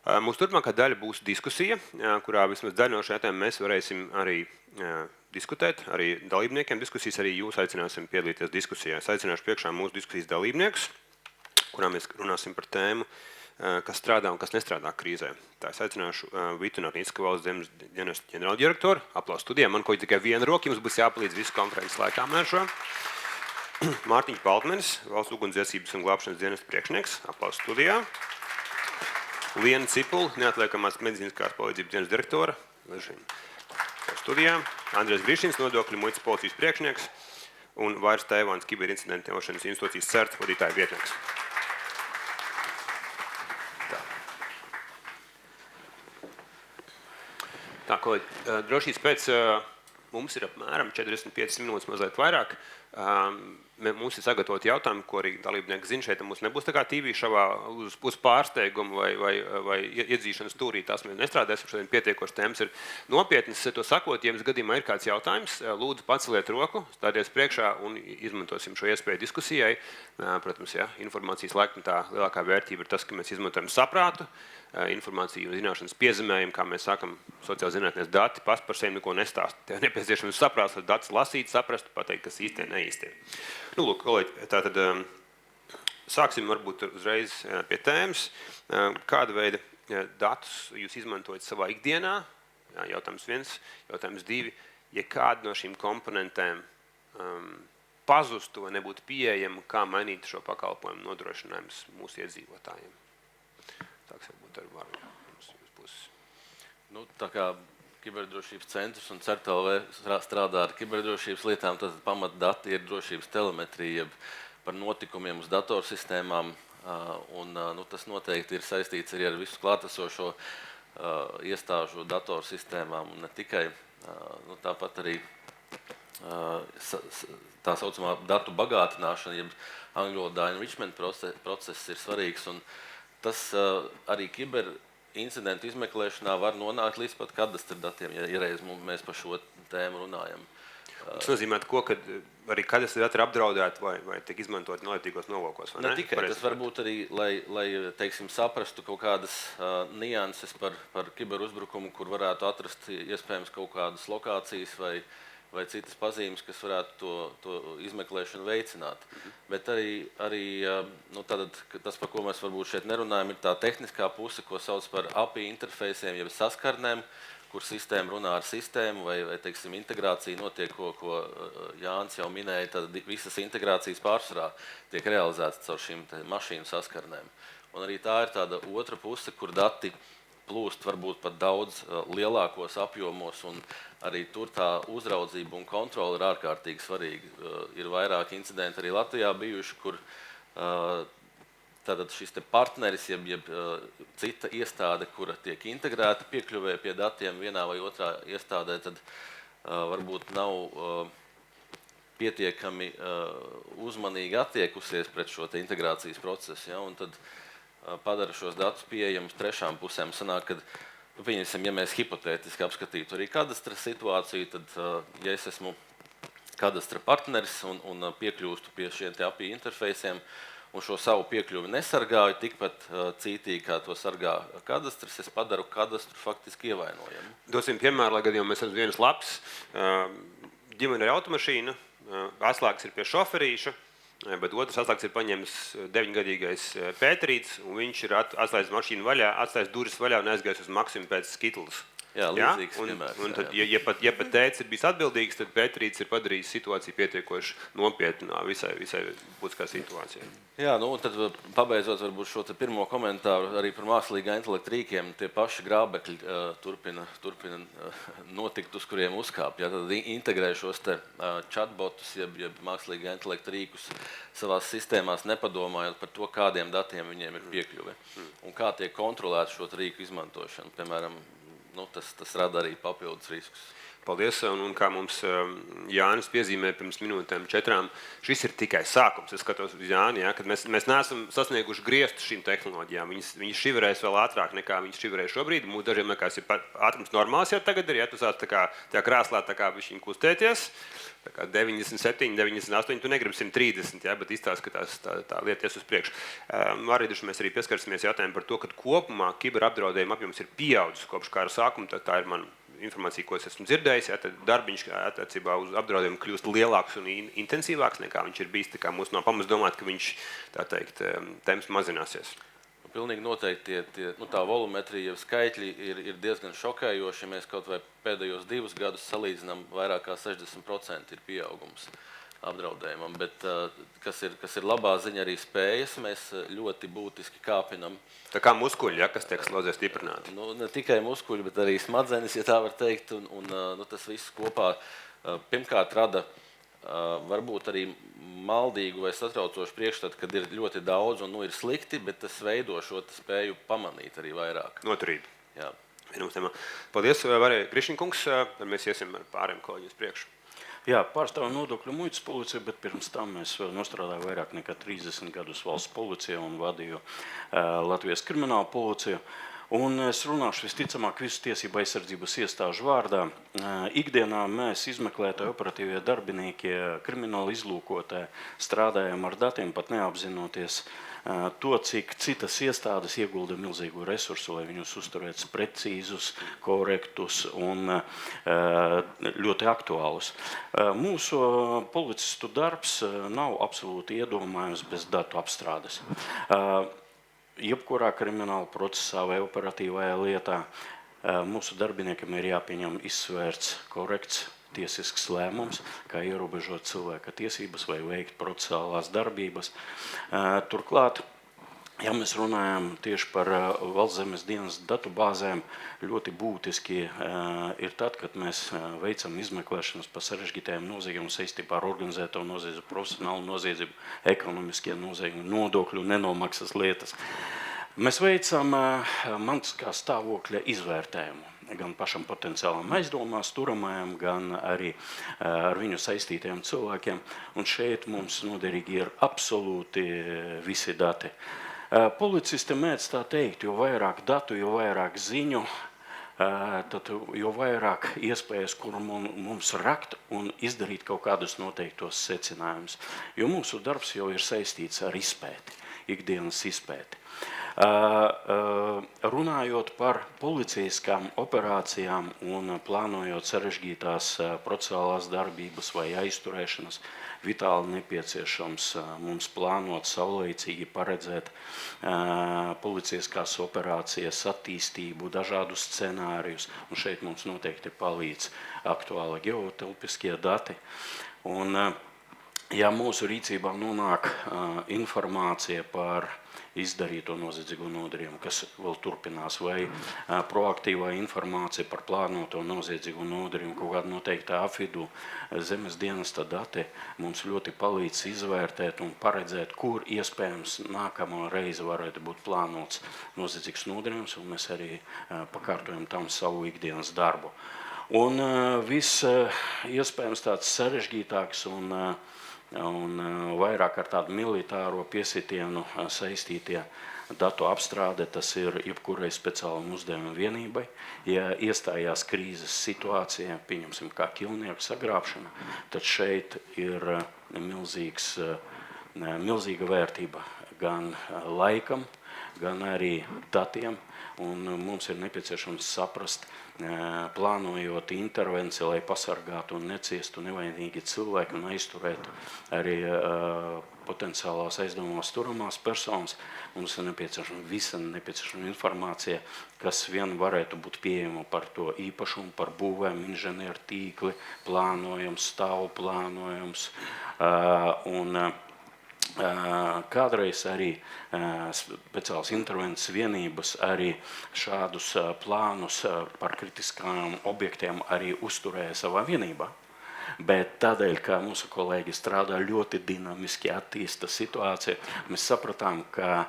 Mūsu turpmākā daļa būs diskusija, kurā vismaz daļu no šiem jautājumiem mēs varēsim arī diskutēt, arī dalībniekiem diskusijas, arī jūs aicināsim piedalīties diskusijā. Es aicināšu priekšā mūsu diskusijas dalībniekus, kurā mēs runāsim par tēmu, kas strādā un kas nestrādā krīzē. Tā es aicināšu Vitu Narnīcku valsts zemes dienesta ģenerāldirektoru. Aplausu studijā. Man ko tikai viena roka, jums būs jāpalīdz visu konferences laikā man ar šo. Mārtiņš Paltmenis, valsts ugunsdzēsības un glābšanas dienesta priekšnieks. Aplausu studijā. Liena Cipula, neatliekamās medicīniskās palīdzības dienas direktora. Studijā. Andrejs Grišins, nodokļu muitas policijas priekšnieks. Un Vairs Tēvāns, kiberincidenta novēršanas institūcijas CERT vadītāja vietnieks. Tā, kolēģi, drošības pēc mums ir apmēram 45 minūtes mazliet vairāk. Mums ir sagatavoti jautājumi, ko arī dalībnieki zina. Šeit mums nebūs tā kā TV šavā uz pārsteigumu vai iedzīšanas stūrī. Tās mēs nestrādāsim. Šodien pietiekoši tēmas ir nopietnas. To sakot, ja jums gadījumā ir kāds jautājums, lūdzu paceliet roku, stāties priekšā un izmantosim šo iespēju diskusijai. Protams, ja, informācijas laikmetā lielākā vērtība ir tas, ka mēs izmantojam saprātu, informāciju un zināšanas piezemējumu, kā mēs sākam sociāli zinātnes dati, pats par sevi neko nestāst. Tev nepieciešams saprāst, lai datus lasīt, saprast, pateikt, kas īsti neīsti. Nu, lūk, kolēģi, tātad sāksim varbūt uzreiz pie tēmas. Kāda veida datus jūs izmantojat savā ikdienā? Jautājums 1, jautājums 2. Ja kāda no šīm komponentēm pazustu vai nebūtu pieejama, kā mainīt šo pakalpojumu nodrošinājumus mūsu iedzīvotājiem? Tāks varbūt ar varu jūs puses. Nu, tā kā Kiberdrošības centrs un CERT.LV strādā ar kiberdrošības lietām, tad pamatdati ir drošības telemetrija par notikumiem uz datorsistēmām, un tas noteikti ir saistīts arī ar visu klātesošo iestāžu datorsistēmām, un ne tikai. Tāpat arī tā saucamā datu bagātināšana, jeb angļu valodā enrichment process ir svarīgs, un tas arī kiberincidentu izmeklēšanā var nonākt līdz pat kadastra datiem, ja reiz mēs par šo tēmu runājam. Tas nozīmē, ka arī kadastra dati ir apdraudēti vai tiek izmantot analītikos nolūkos, vai ne? Ne tikai, tas var būt arī, lai teiksim, saprastu kaut kādas nianses par kiberuzbrukumu, kur varētu atrast iespējams kaut kādas lokācijas vai citas pazīmes, kas varētu to izmeklēšanu veicināt. Bet arī tas, par ko mēs varbūt šeit nerunājam, ir tā tehniskā puse, ko sauc par API interfejsiem, jeb saskarnēm, kur sistēma runā ar sistēmu vai teiksim, integrācija notiek, ko Jānis jau minēja, tad visas integrācijas pārsvarā tiek realizētas caur šīm mašīnu saskarnēm. Un arī tā ir tāda otra puse, kur dati plūst varbūt pat daudz lielākos apjomos, un arī tur tā uzraudzība un kontrole ir ārkārtīgi svarīga. Ir vairāki incidenti arī Latvijā bijuši, kur tātad šis te partneris, jeb cita iestāde, kura tiek integrēta piekļuvē pie datiem vienā vai otrā iestādē, tad varbūt nav pietiekami uzmanīgi attiekusies pret šo te integrācijas procesu, ja, un tad padara šos datus pieejamus trešām pusēm. Sanāk, kad, pieņemsim, ja mēs hipotētiski apskatītu arī kadastra situāciju, tad, ja es esmu kadastra partneris un piekļūstu pie šiem te API interfejsiem un šo savu piekļuvi nesargāju, tikpat cītīgi, kā to sargā kadastrs, es padaru kadastru faktiski ievainojumu. Dosim piemēru, lai gadījumā mēs esam vienas lapas, ģimene ir automašīna, atslēgas ir pie šoferīša, bet otrs atslēgas ir paņēmis 9-gadīgais Pēterīts, un viņš ir atslēdzis mašīnu vaļā, atslēdzis durvis vaļā un aizgājis uz Maksimu pēc Skitlas. Jā, līdzīgs piemērs. Un tad, ja pat tētis ir bijis atbildīgs, tad Pēterīts ir padarījis situāciju pietiekoši nopietnā visai būtiskā situācijā. Jā, un tad pabeidzot varbūt šo te pirmo komentāru arī par mākslīgā intelekta rīkiem, tie paši grābekļi turpina notikt, uz kuriem uzkāp. Ja, tad integrē šos te chatbotus, jeb mākslīgā intelekta rīkus savās sistēmās, nepadomājot par to, kādiem datiem viņiem ir piekļuve un kā tiek kontrolēta šo rīku izmantošanu. Piemēram, tas rada arī papildus riskus. Paldies, un kā mums Jānis piezīmē pirms minūtēm 4, šis ir tikai sākums. Es skatos uz Jāni, ja, kad mēs neesam sasnieguši grieztus šīm tehnoloģijām. Viņas šiverēs vēl ātrāk nekā viņas šiverē šobrīd. Mūsu dažiem liekas, ir ātrums normāls jau tagad ir, ja tu sāc tā krāslā tā kā bišķiņ kustēties. Tā kā 97, 98, tu negribi 130, ja, bet izstāst, ka tā lieta ies uz priekšu. Arī mēs arī pieskarsimies jautājumu par to, ka kopumā kiberapdraudējuma apjoms ir pieaudzis kopš kara sākuma. Tā ir man informācija, ko es esmu dzirdējis, ja, tad darbiņš attiecībā uz apdraudējumu kļūst lielāks un intensīvāks nekā viņš ir bijis. Tā kā mums nav pamats domāt, ka viņš, tā teikt, temps mazināsies. Pilnīgi noteikti tā volumetrija skaitļi ir diezgan šokējoši. Ja mēs kaut vai pēdējos 2 gadus salīdzinām, vairāk kā 60% ir pieaugums apdraudējumam. Bet kas ir labā ziņa, arī spējas mēs ļoti būtiski kāpinam. Tā kā muskuļi, ja, kas tiek slodzē stiprināti. Ne tikai muskuļi, bet arī smadzenes, ja tā var teikt. Un tas viss kopā pirmkārt rada varbūt arī maldīgu vai satraucošu priekšstatu, kad ir ļoti daudz un ir slikti, bet tas veido šo spēju pamanīt arī vairāk. Noturīt. Jā. Paldies, Varēja Krišņkungs. Tad mēs iesim ar pāriem kolēģiem priekšu. Jā, pārstāvam nodokļu muitas policiju, bet pirms tam es nostrādāju vairāk nekā 30 gadus valsts policijā un vadīju Latvijas kriminālu policiju. Un es runāšu visticamāk visu tiesību aizsardzības iestāžu vārdā. Ikdienā mēs izmeklētāji, operatīvie darbinieki, krimināli izlūkotāji strādājam ar datiem, pat neapzinoties to, cik citas iestādes iegulda milzīgu resursu, lai viņus uzturētu precīzus, korektus un ļoti aktuālus. Mūsu policistu darbs nav absolūti iedomājams bez datu apstrādes. Jebkurā krimināla procesā vai operatīvajā lietā mūsu darbiniekiem ir jāpieņem izsvērts, korekts, tiesisks lēmums, kā ierobežot cilvēka tiesības vai veikt procesālās darbības. Turklāt, ja mēs runājam tieši par Valsts zemes dienas datubāzēm, ļoti būtiski ir tad, kad mēs veicam izmeklēšanas par sarežģītajiem noziegumiem saistībā ar organizēto noziedzību, profesionālu noziedzību, ekonomiskie noziegumi, nodokļu nenomaksas lietas. Mēs veicam mantiskā stāvokļa izvērtējumu gan pašam potenciālam aizdomās turamajam, gan arī ar viņu saistītajiem cilvēkiem. Un šeit mums noderīgi ir absolūti visi dati. Policisti mēdz tā teikt, jo vairāk datu, jo vairāk ziņu, tad jo vairāk iespējas, kur mums rakt un izdarīt kaut kādus noteiktos secinājumus. Jo mūsu darbs jau ir saistīts ar izpēti, ikdienas izpēti. Runājot par policijaskām operācijām un plānojot sarežģītās procesālās darbības vai aizturēšanas, vitāli nepieciešams mums plānot saulaicīgi paredzēt policijaskās operācijas attīstību, dažādus scenārijus, un šeit mums noteikti palīdz aktuāli geotelpiskie dati. Un, ja mūsu rīcībā nonāk informācija par izdarīto noziedzīgo nodarījumu, kas vēl turpinās, vai proaktīvā informācija par plānoto noziedzīgo nodarījumu, kaut kāda noteiktā apvidū, zemes dienesta dati mums ļoti palīdz izvērtēt un paredzēt, kur iespējams nākamā reize varētu būt plānots noziedzīgs nodarījums, un mēs arī pakārtojam tam savu ikdienas darbu. Un viss iespējams tāds sarežģītāks un vairāk ar tādu militāro piesitienu saistītie datu apstrāde, tas ir jebkurai speciālam uzdevuma vienībai. Ja iestājās krīzes situācijā, pieņemsim kā ķilnieku sagrābšana, tad šeit ir milzīga vērtība gan laikam, gan arī datiem, un mums ir nepieciešams saprast, plānojot intervenciju, lai pasargātu un neciestu nevainīgi cilvēki un aizturētu arī potenciālās aizdomās turamās personas. Mums ir nepieciešama informācija, kas vien varētu būt pieejama par to īpašumu, par būvēm, inženieru tīkli, plānojums, stāvu plānojums un kādreiz arī speciālas intervences vienības arī šādus plānus par kritiskām objektiem arī uzturēja savā vienībā. Bet tādēļ, ka mūsu kolēģi strādā ļoti dinamiski, attīsta situāciju, mēs sapratām, ka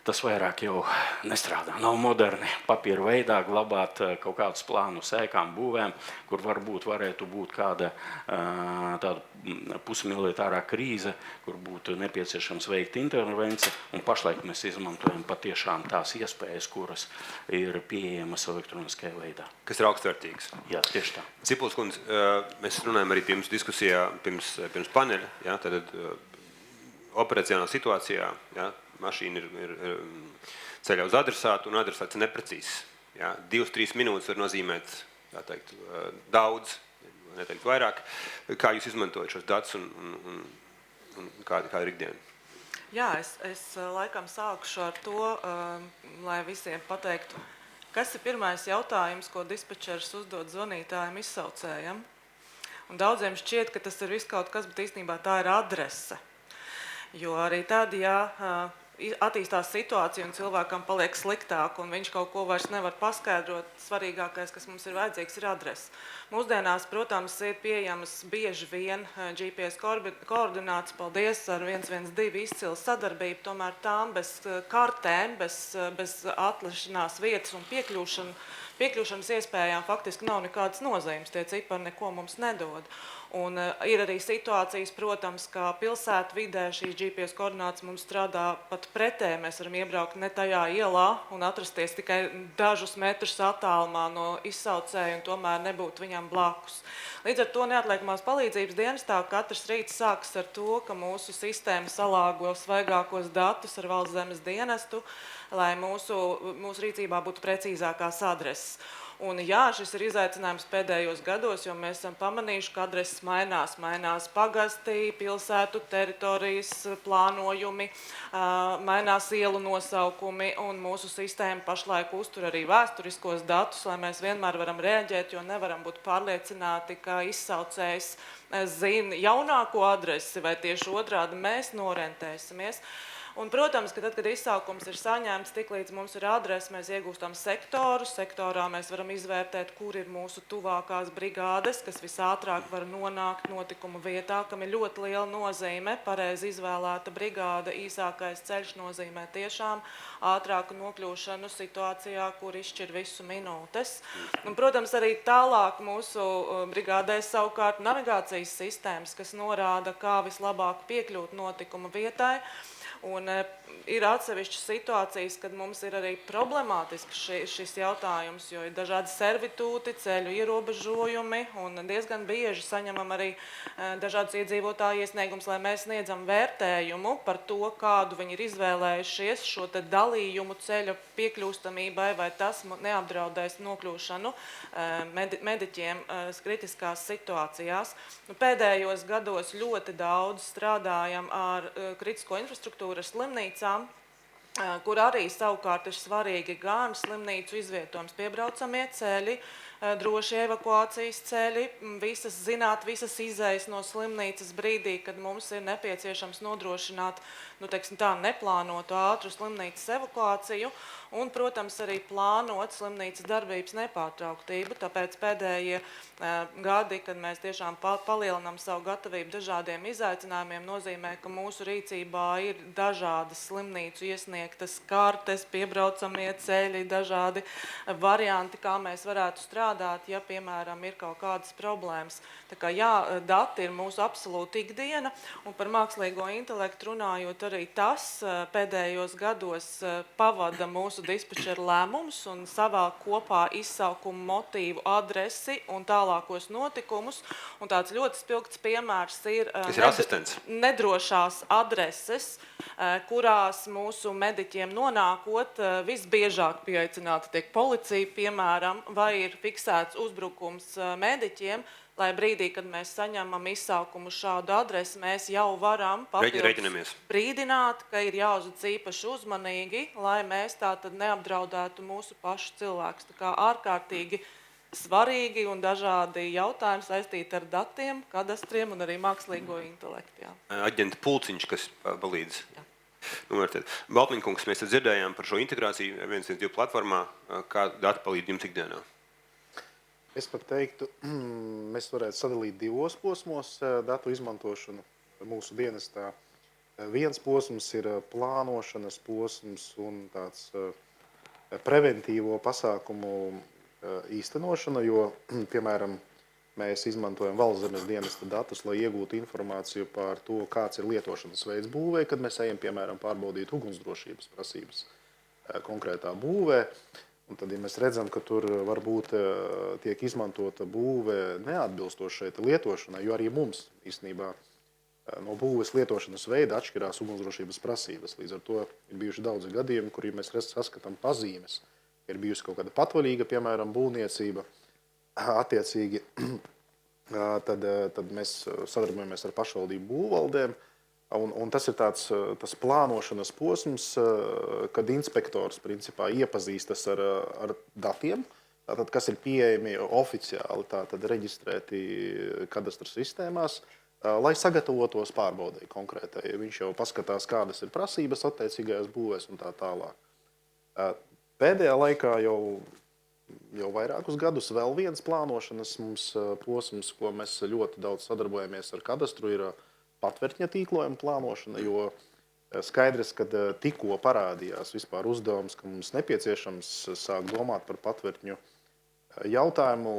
tas vairāk jau nestrādā. Nav moderni papīra veidā glabāt kaut kādus plānus ēkām, būvēm, kur varbūt varētu būt kāda tāda pusmilitārā krīze, kur būtu nepieciešams veikt intervenciju. Un pašlaik mēs izmantojam patiešām tās iespējas, kuras ir pieejamas elektroniskajā veidā. Kas ir augstvērtīgs. Jā, tieši tā. Cipuls kundze, mēs runājam arī pirms diskusijā, pirms paneļa, ja, tad operacionālā situācijā, ja, mašīna ir ceļā uz adresātu, un adresāts ir neprecīzs. Ja, 2-3 minūtes var nozīmēt, tā teikt, daudz, neteikt vairāk. Kā jūs izmantojat šos datus un kā ir ikdiena? Jā, es laikam sākušu ar to, lai visiem pateiktu, kas ir pirmais jautājums, ko dispečers uzdod zvanītājiem izsaucējam. Un daudziem šķiet, ka tas ir viss kaut kas, bet īstenībā tā ir adrese. Jo arī tad, ja attīstās situācija un cilvēkam paliek sliktāk un viņš kaut ko vairs nevar paskaidrot, svarīgākais, kas mums ir vajadzīgs, ir adrese. Mūsdienās, protams, ir pieejamas bieži vien GPS koordināts, paldies, ar 112 izcila sadarbību, tomēr tām bez kartēm, bez atlašanās vietas un piekļūšanas iespējām faktiski nav nekādas nozīmes, tie cipari neko mums nedod. Un ir arī situācijas, protams, ka pilsētu vidē šīs GPS koordinātas mums strādā pat pretēji. Mēs varam iebraukt ne tajā ielā un atrasties tikai dažus metrus attālumā no izsaucēja un tomēr nebūt viņam blakus. Līdz ar to neatliekamās palīdzības dienestā katrs rīts sākas ar to, ka mūsu sistēma salāgo svaigākos datus ar valsts zemes dienestu, lai mūsu rīcībā būtu precīzākās adreses. Un jā, šis ir izaicinājums pēdējos gados, jo mēs esam pamanījuši, ka adreses mainās pagastī, pilsētu teritorijas plānojumi, mainās ielu nosaukumi, un mūsu sistēma pašlaik uztur arī vēsturiskos datus, lai mēs vienmēr varam reaģēt, jo nevaram būt pārliecināti, ka izsaucējs zina jaunāko adresi, vai tieši otrādi mēs norentēsimies. Un, protams, ka tad, kad izsaukums ir saņemts, tiklīdz mums ir adrese, mēs iegūstam sektoru. Sektorā mēs varam izvērtēt, kur ir mūsu tuvākās brigādes, kas visātrāk var nonākt notikuma vietā, kam ir ļoti liela nozīme. Pareizi izvēlēta brigāde, īsākais ceļš nozīmē tiešām ātrāku nokļūšanu situācijā, kur izšķir visu minūtes. Un, protams, arī tālāk mūsu brigādēs savukārt navigācijas sistēmas, kas norāda, kā vislabāk piekļūt notikuma vietai. Un ir atsevišķas situācijas, kad mums ir arī problemātisks šis jautājums, jo ir dažādi servitūti, ceļu ierobežojumi un diezgan bieži saņemam arī dažādas iedzīvotāju iesniegums, lai mēs sniedzam vērtējumu par to, kādu viņi ir izvēlējušies šo te dalījumu ceļa piekļūstamībai, vai tas neapdraudēs nokļūšanu mediķiem kritiskās situācijās. Pēdējos gados ļoti daudz strādājam ar kritisko infrastruktūru, ar slimnīcām, kur arī savukārt ir svarīgi gan slimnīcu izvietojums piebraucamie ceļi, droši evakuācijas ceļi, visas izejas no slimnīcas brīdī, kad mums ir nepieciešams nodrošināt, neplānotu ātru slimnīcas evakuāciju un, protams, arī plānot slimnīcas darbības nepārtrauktību. Tāpēc pēdējie gadi, kad mēs tiešām palielinām savu gatavību dažādiem izaicinājumiem, nozīmē, ka mūsu rīcībā ir dažādas slimnīcu iesniegtas kartes, piebraucamie ceļi, dažādi varianti, kā mēs varētu strādāt, ja, piemēram, ir kaut kādas problēmas. Tā kā, jā, dati ir mūsu absolūta ikdiena, un par mākslīgo intelektu runājot arī tas pēdējos gados pavada mūsu dispečera lēmums un savā kopā izsaukumu motīvu adresi un tālākos notikumus. Un tāds ļoti spilgts piemērs ir nedrošās adreses, kurās mūsu mediķiem nonākot visbiežāk pieaicināti tiek policija, piemēram, vai ir fiksēts uzbrukums mediķiem, lai brīdī, kad mēs saņemam izsaukumu šādu adresi, mēs jau varam papildus brīdināt, ka ir jāuzvedas īpaši uzmanīgi, lai mēs tātad neapdraudētu mūsu pašu cilvēkus. Tā kā ārkārtīgi svarīgi un dažādi jautājumi saistīti ar datiem, kadastriem un arī mākslīgo intelektu. Jā. Aģenta Pulciņš, kas palīdz. Baltmiņkungs, mēs dzirdējām par šo integrāciju 112 platformā, kā dati palīdz jums ikdienā? Es pat teiktu, mēs varētu sadalīt divos posmos datu izmantošanu mūsu dienestā. Viens posms ir plānošanas posms un tāds preventīvo pasākumu īstenošana, jo, piemēram, mēs izmantojam Valstszemes dienesta datus, lai iegūtu informāciju par to, kāds ir lietošanas veids būvē, kad mēs ejam, piemēram, pārbaudīt ugunsdrošības prasības konkrētā būvē. Un tad, ja mēs redzam, ka tur varbūt tiek izmantota būve neatbilstošai lietošanai, jo arī mums īstenībā no būves lietošanas veida atšķirās ugunsdrošības prasības. Līdz ar to ir bijuši daudzi gadījumi, kur mēs saskatām pazīmes. Ir bijusi kaut kāda patvaļīga, piemēram, būvniecība. Attiecīgi, tad mēs sadarbojamies ar pašvaldību būvvaldēm. Un tas ir tas plānošanas posms, kad inspektors principā iepazīstas ar datiem, tātad, kas ir pieejami oficiāli tātad reģistrēti kadastra sistēmās, lai sagatavotos pārbaudēji konkrētai. Viņš jau paskatās, kādas ir prasības attiecīgajās būvēs un tā tālāk. Pēdējā laikā jau vairākus gadus vēl viens plānošanas mums posms, ko mēs ļoti daudz sadarbojamies ar kadastru, ir patvertņa tīklojuma plānošana, jo skaidrs, ka tikko parādījās vispār uzdevums, ka mums nepieciešams sāk domāt par patvertņu jautājumu,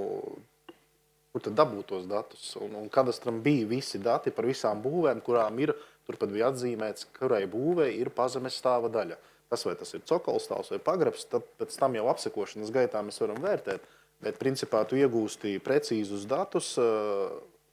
kur tad dabūt tos datus. Un kadastram bija visi dati par visām būvēm, kurām ir, turpat bija atzīmēts, kurai būvē ir pazemes stāva daļa. Tas, vai tas ir cokolstāvs vai pagrabs, tad pēc tam jau apsekošanas gaitā mēs varam vērtēt, bet principā tu iegūsti precīzus datus,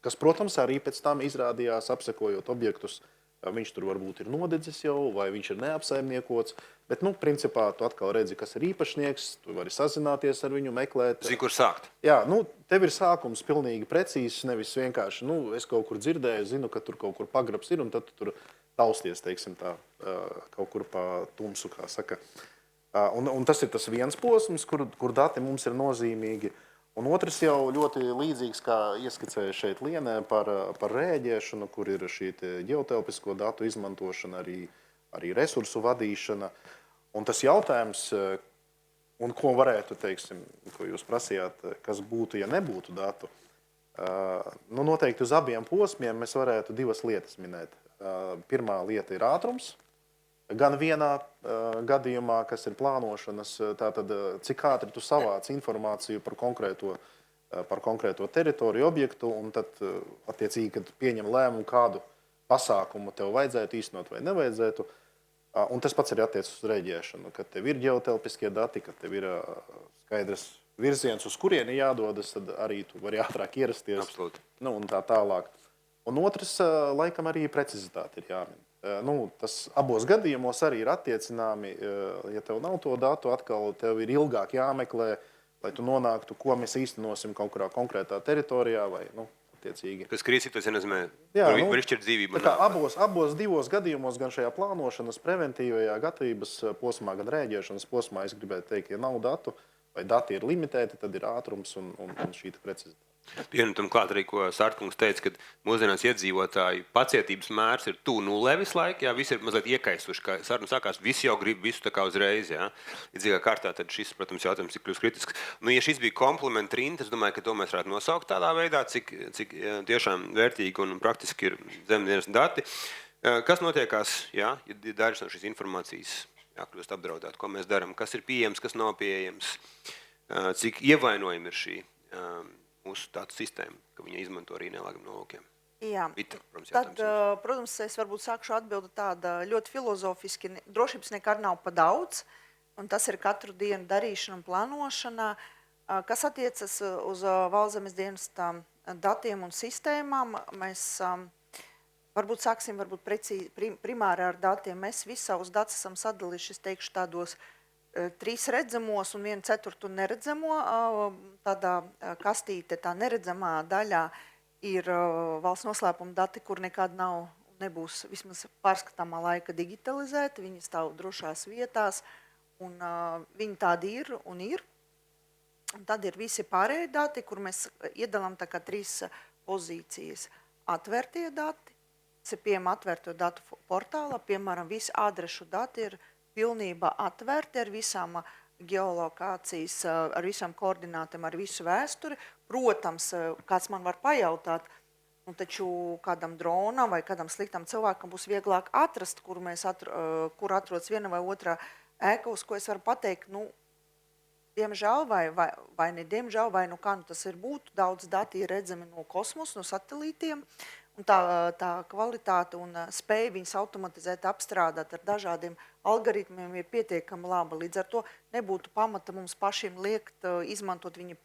kas, protams, arī pēc tam izrādījās apsekojot objektus. Viņš tur varbūt ir nodedzis jau, vai viņš ir neapsaimniekots, bet, principā, tu atkal redzi, kas ir īpašnieks, tu vari sazināties ar viņu, meklēt. Zini, kur sākt? Jā, tev ir sākums pilnīgi precīzs, nevis vienkārši, es kaut kur dzirdēju, zinu, ka tur kaut kur pagrabs ir, un tad tu tur tausties, teiksim tā, kaut kur pa tumsu, kā saka. Un tas ir tas viens posms, kur dati mums ir nozīmīgi. Un otrs jau ļoti līdzīgs, kā ieskicēja šeit Lienē par rēģēšanu, kur ir šī ģeotelpisko datu izmantošana, arī resursu vadīšana. Un tas jautājums, un ko varētu, teiksim, ko jūs prasījāt, kas būtu, ja nebūtu datu, noteikti uz abiem posmiem mēs varētu divas lietas minēt. Pirmā lieta ir ātrums. Gan vienā gadījumā, kas ir plānošanas, tātad cik ātri tu savāc informāciju par konkrēto teritoriju objektu, un tad, attiecīgi, kad pieņem lēmumu, kādu pasākumu tev vajadzētu īstenot vai nevajadzētu. Un tas pats arī attiecas uz rēģēšanu, kad tev ir ģeotelpiskie dati, kad tev ir skaidrs virziens, uz kurieni jādodas, tad arī tu vari ātrāk ierasties. Absolūti. Un tā tālāk. Un otrs, laikam, arī precizitāte ir jāmin. Tas abos gadījumos arī ir attiecināmi, ja tev nav to datu, atkal tev ir ilgāk jāmeklē, lai tu nonāktu, ko mēs īstenosim kaut kurā konkrētā teritorijā vai, attiecīgi. Kas krīzes situācijā nozīmē, var izšķirt dzīvību. Abos divos gadījumos, gan šajā plānošanas, preventīvajā gatavības posmā, gan rēģēšanas posmā, es gribētu teikt, ja nav datu vai dati ir limitēti, tad ir ātrums un šī precizitāte. Tam klāt arī, ko Sārtkungs teica, ka mūsdienās iedzīvotāju pacietības mērs ir tuvu nulē visu laiku, visi ir mazliet iekaisuši, kā saruna sākās, visi jau grib visu tā kā uzreiz, Iedzīgā kārtā, tad šis, protams, jautājums ir kļūst kritisks. Ja šis bija komplimenta rinda, es domāju, ka to mēs varētu nosaukt tādā veidā, cik tiešām vērtīgi un praktiski ir zemdienas dati. Kas notiekās, ja dažas no šīs informācijas kļūst apdraudēt, ko mēs darām, kas ir pieejams, kas nav pieejams, cik ievainojami ir šī mūsu tāda sistēma, ka viņa izmanto arī nelāgiem nolūkiem. Jā, protams, es varbūt sākšu atbildi tāda ļoti filozofiski. Drošības nekad nav pa daudz, un tas ir katru dienu darīšana un plānošana. Kas attiecas uz Valstszemes dienesta datiem un sistēmām, mēs varbūt sāksim primāri ar datiem. Mēs visu savus datus esam sadalījuši, es teikšu, tādos 3 redzamos un 1/4 neredzamo. Tādā kastīte, tā neredzamā daļā ir valsts noslēpuma dati, kur nekad nebūs vismaz pārskatāmā laika digitalizēti. Viņi stāv drošās vietās, un viņi tādi ir un ir. Un tad ir visi pārējie dati, kur mēs iedalām tā kā 3 pozīcijas. Atvērtie dati, tas ir pieejami atvērto datu portālā, piemēram, visi adrešu dati ir pilnībā atvērti ar visām geolokācijas, ar visām koordinātēm, ar visu vēsturi. Protams, kāds man var pajautāt, Un taču kādam dronam vai kādam sliktam cilvēkam būs vieglāk atrast, kur atrodas viena vai otrā ēka, uz ko es varu pateikt, diemžēl vai ne diemžēl, vai kā tas ir būtu, daudz dati ir redzami no kosmosa, no satelītiem, un tā kvalitāte un spēja viņus automatizēt, apstrādāt ar dažādiem algoritmiem ir pietiekami laba. Līdz ar to nebūtu pamata mums pašiem liekt izmantot viņu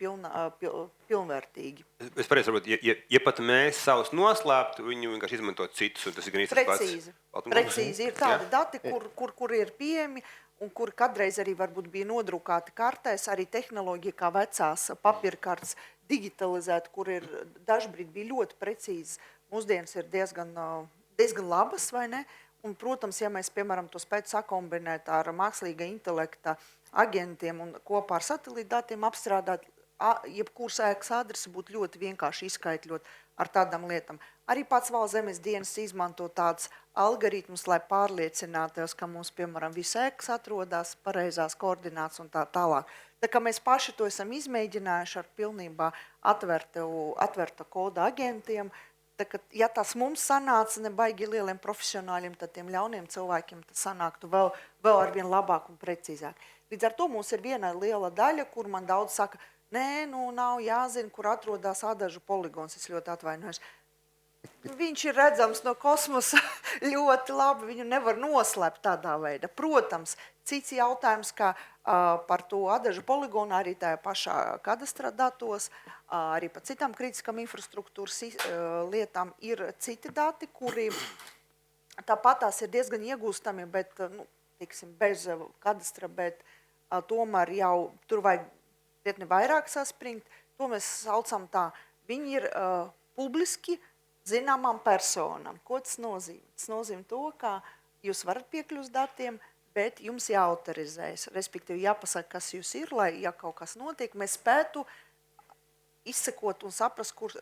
pilnvērtīgi. Es pareizi saprotu, ja pat mēs savus noslēptu, viņu vienkārši izmantot citus, un tas ir gan īsti pats. Precīzi. Ir tādi dati, kur ir pieejami, un kur kādreiz arī varbūt bija nodrukāti kartēs, arī tehnoloģija kā vecās papīrkartes digitalizēta, kur ir dažbrīd bija ļoti precīzi. Mūsdienas ir diezgan labas, vai ne? Un, protams, ja mēs, piemēram, to spētu sakombinēt ar mākslīga intelekta agentiem un kopā ar satelīta datiem apstrādāt, jebkuras ēkas adresi būtu ļoti vienkārši izskaitļot ar tādām lietām. Arī pats Valsts zemes dienas izmanto tādus algoritmus, lai pārliecinātos, ka mums, piemēram, visi ēkas atrodas pareizās koordinātas un tā tālāk. Tā kā mēs paši to esam izmēģinājuši ar pilnībā atverta koda agentiem, tā, ka, ja tas mums sanāca ne baigi lieliem profesionāļiem, tad tiem ļauniem cilvēkiem tas sanāktu vēl arvien labāk un precīzāk. Līdz ar to mums ir viena liela daļa, kur man daudz saka, nē, nav jāzina, kur atrodas Adažu poligons, es ļoti atvainojos. Viņš ir redzams no kosmosa ļoti labi, viņu nevar noslēpt tādā veidā. Protams, cits jautājums, ka par to Adažu poligonu arī tajā pašā kadastrā datos, arī par citām kritiskām infrastruktūras lietām ir citi dati, kuri tāpat tās ir diezgan iegūstami, bet, tiksim, bez kadastra, bet tomēr jau tur vajag krietni vairāk saspringt. To mēs saucam tā, viņi ir publiski zināmām personām. Ko tas nozīmē? Tas nozīmē to, ka jūs varat piekļūt datiem, bet jums jāautorizējas. Respektīvi jāpasaka, kas jūs ir, lai, ja kaut kas notiek, mēs spētu izsekot un saprast, kur...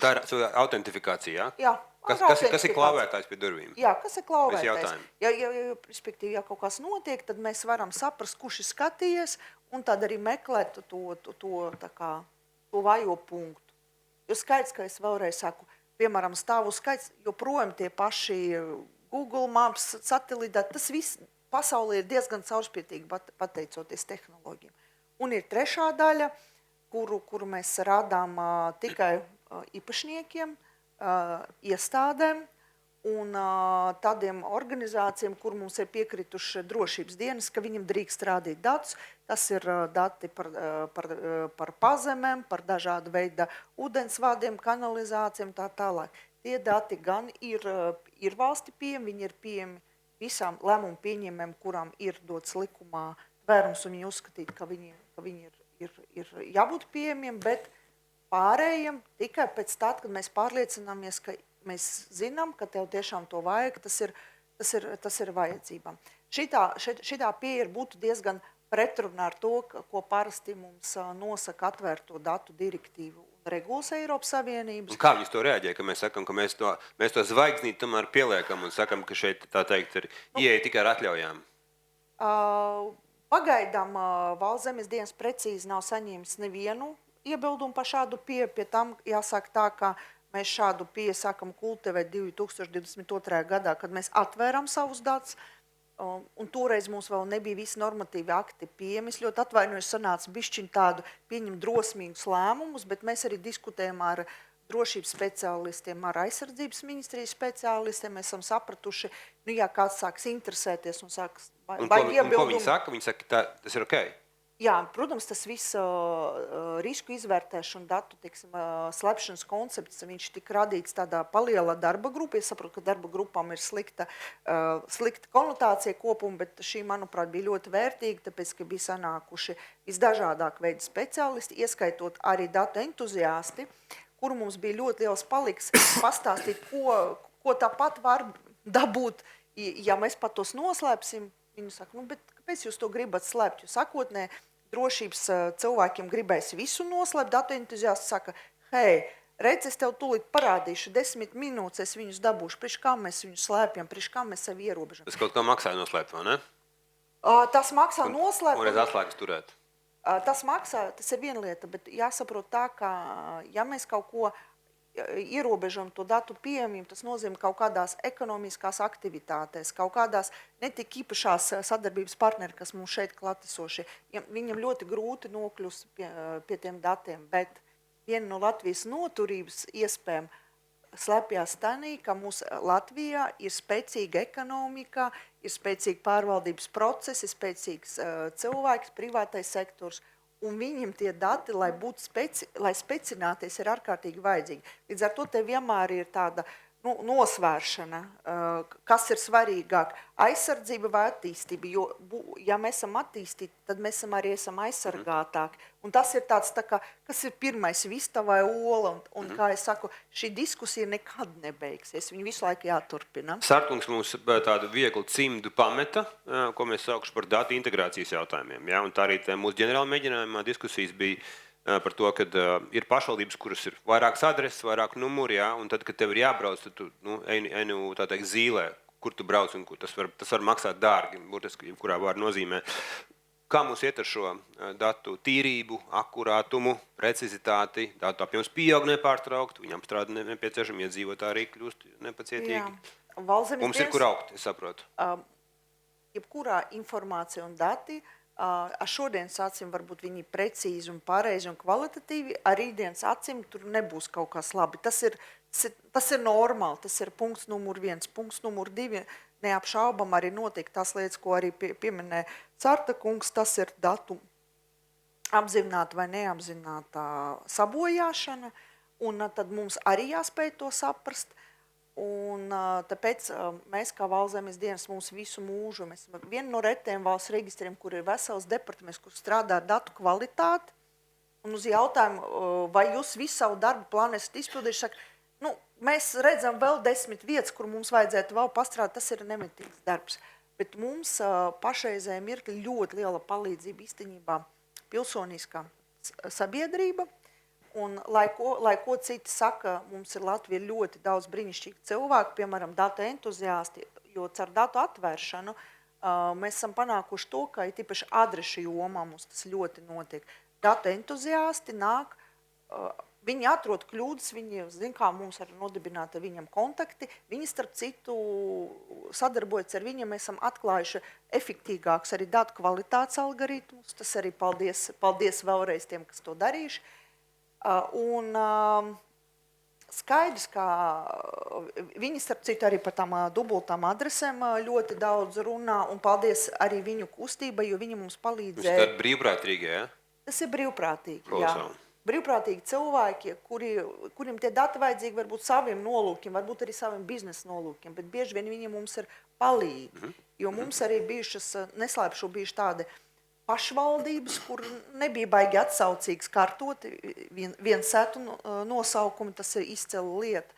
Tā ir autentifikācija, jā? Kas ir klauvētājs pie durvīm? Jā, kas ir klauvētājs? Ja kaut kas notiek, tad mēs varam saprast, kurš ir skatījies, un tad arī meklēt to vajo punktu. Jo skaits, ka es vēlreiz saku, piemēram, stāvu skaits, joprojām tie paši Google Maps, satelītā, tas viss pasaulē ir diezgan caurspītīgi pateicoties tehnoloģiem. Un ir trešā daļa, kuru mēs rādām tikai īpašniekiem, iestādēm un tādiem organizācijām, kur mums ir piekrituši drošības dienas, ka viņam drīkst rādīt datus. Tas ir dati par pazemēm, par dažādu veidu ūdensvadiem, kanalizācijām, tā tālāk. Tie dati gan ir valsti pieejami, viņi ir pieejami visām lēmumu pieņēmējiem, kurām ir dots likumā tvērums, un viņi uzskatīt, ka viņi ir jābūt pieejamiem, bet pārējiem tikai pēc tā, kad mēs pārliecināmies, ka mēs zinām, ka tev tiešām to vajag, tas ir vajadzībām. Šitā pieeja būtu diezgan pretrunā ar to, ko parasti mums nosaka atvērto datu direktīvu un regulas Eiropas Savienības. Un kā jūs to reaģē, ka mēs sakam, ka mēs to zvaigznīti tomēr pieliekam un sakam, ka šeit, tā teikt, ir ieeja tikai ar atļaujām? Pagaidām Valsts zemes dienas precīzi nav saņēmis nevienu iebildumu par šādu pieeju. Pie tam jāsaka tā, ka mēs šādu pieeju sākam kultivēt 2022. gadā, kad mēs atvēram savus datus. Un toreiz mums vēl nebija visi normatīvi akti pieejami. Es ļoti atvainojos, sanāca bišķiņ tādu pieņemt drosmīgus lēmumus, bet mēs arī diskutējam ar drošības speciālistiem, ar aizsardzības ministrijas speciālistiem. Mēs esam sapratuši, ja kāds sāks interesēties un sāks baigi iebildumu. Un ko viņi saka? Viņi saka, tas ir ok? Jā, protams, tas viss risku izvērtēšana, datu slēpšanas koncepts, viņš tika radīts tādā palielā darba grupa. Es saprotu, ka darba grupām ir slikta konotācija kopuma, bet šī, manuprāt, bija ļoti vērtīga, tāpēc, ka bija sanākuši visdažādāk veidu speciālisti, ieskaitot arī datu entuziasti, kuru mums bija ļoti liels paliks pastāstīt, ko tāpat var dabūt, ja mēs pat tos noslēpsim. Viņi saka, bet kāpēc jūs to gribat slēpt? Jo sakotnē drošības cilvēkiem gribēs visu noslēpt. Datu entuziasti saka, hei, redz, es tev tūlīt parādīšu 10 minūtes, es viņus dabūšu. Priekš kā mēs viņus slēpjam, priekš kā mēs sevi ierobežam. Tas kaut kā maksāja noslēpt, vai ne? Tas maksā noslēpt. Un redz atslēgas turēt. Tas maksā, tas ir viena lieta, bet jāsaprot tā, ka ja mēs kaut ko, ierobežojam to datu pieejamību, tas nozīmē kaut kādās ekonomiskās aktivitātēs, kaut kādās netik īpašās sadarbības partneri, kas mums šeit klātesošie. Viņam ļoti grūti nokļūst pie tiem datiem, bet viena no Latvijas noturības iespējām slēpjas tanī, ka mums Latvijā ir spēcīga ekonomika, ir spēcīgi pārvaldības procesi, spēcīgs cilvēks, privātais sektors, un viņiem tie dati, lai specināties, ir ārkārtīgi vajadzīgi. Līdz ar to te vienmēr ir tāda nosvēršana, kas ir svarīgāk, aizsardzība vai attīstība, jo, ja mēs esam attīstīti, tad mēs arī esam aizsargātāki. Un tas ir tāds, kas ir pirmais, vista vai ola, un kā es saku, šī diskusija nekad nebeigsies, viņa visu laiku jāturpina. Sartungs mums tādu vieglu cimdu pameta, ko mēs saukšu par datu integrācijas jautājumiem, ja? Un tā arī mūsu ģenerāla mēģinājumā diskusijas bija par to, ka ir pašvaldības, kuras ir vairākas adreses, vairāk numuri, ja? Un tad, kad tev ir jābrauc, tad tu ej tā teikt zīlē, kur tu brauc un kur tas var maksāt dārgi, burtiski, kurā vārdu nozīmē. Kā mums iet ar šo datu tīrību, akurātumu, precizitāti, datu apjoms pieaug nepārtraukt, viņam strādā nepieciešami, iedzīvotāji arī kļūst nepacietīgi. Mums ir kur augt, es saprotu. Jebkurā informācija un dati, ar šodienas acīm varbūt viņi precīzi un pareizi un kvalitatīvi, ar rītdienas acīm tur nebūs kaut kas labi. Tas ir normāli, tas ir punkts numur 1. Punkts numur 2, neapšaubam arī notiek tās lietas, ko arī pieminēja Carta kungs, tas ir datu apzināta vai neapzināta sabojāšana, un tad mums arī jāspēj to saprast. Un tāpēc mēs kā Valstszemes dienas mums visu mūžu, mēs esam viena no retiem valsts reģistriem, kur ir vesels departaments, kur strādā ar datu kvalitāti. Un uz jautājumu, vai jūs visu savu darbu plānu esat izpildījuši, saka, mēs redzam vēl 10 vietas, kur mums vajadzētu vēl pastrādāt, tas ir nemitīgs darbs. Bet mums pašreizē ir ļoti liela palīdzība īstenībā pilsoniskā sabiedrība. Un, lai ko citi saka, mums ir Latvija ļoti daudz brīnišķīgu cilvēku, piemēram, datu entuziasti, jo caur datu atvēršanu mēs esam panākuši to, ka tīpaši adrešu jomā mums tas ļoti notiek. Datu entuziasti nāk, viņi atrod kļūdas, viņi zina, kā mums ir nodibināta viņam kontakti, viņi starp citu sadarbojas ar viņiem, mēs esam atklājuši efektīgāks arī datu kvalitātes algoritmus, tas arī paldies vēlreiz tiem, kas to darījuši. Un skaidrs, ka viņi, starp citu, arī par tām dubultām adresēm ļoti daudz runā, un paldies arī viņu kustība, jo viņi mums palīdzēja. Tas ir brīvprātīgi, ja? Tas ir brīvprātīgi, jā. Brīvprātīgi cilvēki, kuriem tie dati vajadzīgi varbūt saviem nolūkiem, varbūt arī saviem biznesa nolūkiem, bet bieži vien viņi mums ir palīgi, jo mums arī bijušas, neslēpšu, bijuši tādi pašvaldības, kur nebija baigi atsaucīgs kartot viensētu nosaukumu, tas ir izcila lieta.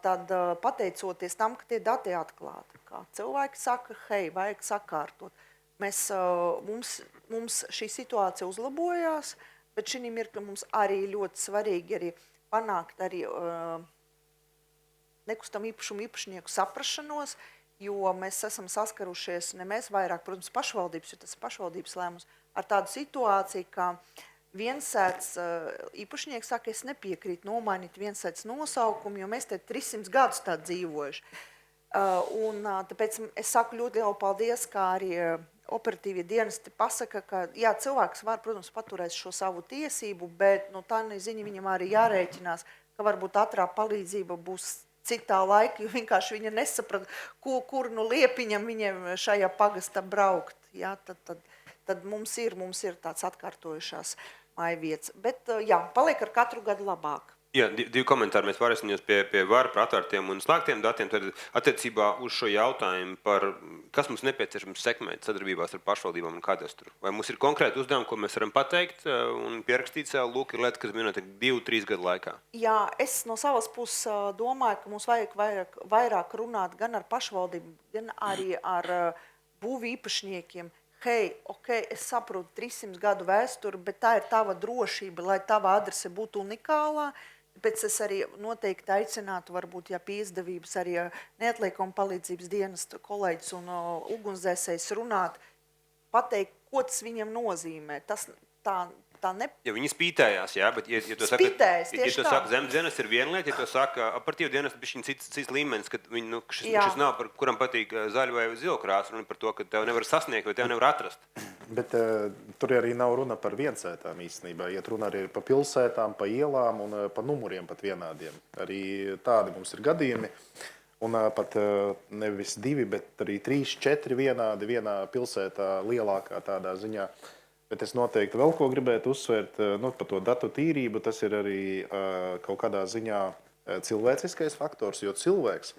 Tad pateicoties tam, ka tie dati atklāti, kā cilvēki saka, hei, vajag sakārtot. Mums šī situācija uzlabojās, bet šī mirkli mums arī ļoti svarīgi arī panākt arī nekustam īpašumu īpašnieku saprašanos, jo mēs esam saskarušies, ne mēs vairāk, protams, pašvaldības, jo tas pašvaldības lēmums, ar tādu situāciju, ka viensēts īpašnieks saka, es nepiekrītu nomainīt viensēts nosaukumu, jo mēs te 300 gadus tā dzīvojuši. Un tāpēc es saku ļoti lielu paldies, kā arī operatīvie dienesti pasaka, ka jā, cilvēks var, protams, paturēt šo savu tiesību, bet tā ziņa viņam arī jārēķinās, ka varbūt ātrā palīdzība būs citā laika, jo vienkārši viņa nesaprata, kur liepiņam viņiem šajā pagastā braukt. Ja, tad mums ir tāds atkārtojušās mājvietas. Bet jā, paliek ar katru gadu labāk. Jā, divi komentāri mēs pārēsimies pie varu par atvērtiem un slēgtiem datiem. Tad attiecībā uz šo jautājumu par, kas mums nepieciešams sekmēt sadarbībās ar pašvaldībām un kadastru. Vai mums ir konkrēti uzdevumi, ko mēs varam pateikt un pierakstīt sev, lūk, ir lietas, kas minēti 2-3 gadu laikā? Jā, es no savas puses domāju, ka mums vajag vairāk runāt gan ar pašvaldību, gan arī ar būvu īpašniekiem. Hei, es saprotu 300 gadu vēsturi, bet tā ir tava drošība, lai tava adrese būtu unikālā. Tāpēc es arī noteikti aicinātu, varbūt, ja pie izdevības arī neatliekuma palīdzības dienas kolēģis un ugunsdzēsējs runāt, pateikt, ko tas viņam nozīmē. tā ne... Ja viņi spītējās, jā, bet ja tu Spītējas, saka, ja tieši tu tā. saka zemes dienas ir viena lieta, ja tu saka operatīva dienas, bišķiņ cits līmenis, ka viņi, nu, Jā. šis nav par kuram patīk zaļu vai zilo krāsu, un par to, ka tev nevar sasniegt vai tev nevar atrast. Bet tur arī nav runa par viensētām īstenībā. Iet runa arī par pilsētām, pa ielām un pa numuriem pat vienādiem. Arī tādi mums ir gadījumi. Un pat nevis 2, bet arī 3, 4 vienādi vienā pilsētā lielākā tādā ziņā. Bet es noteikti vēl ko gribētu uzsvērt, nu, par to datu tīrību. Tas ir arī kaut kādā ziņā cilvēciskais faktors, jo cilvēks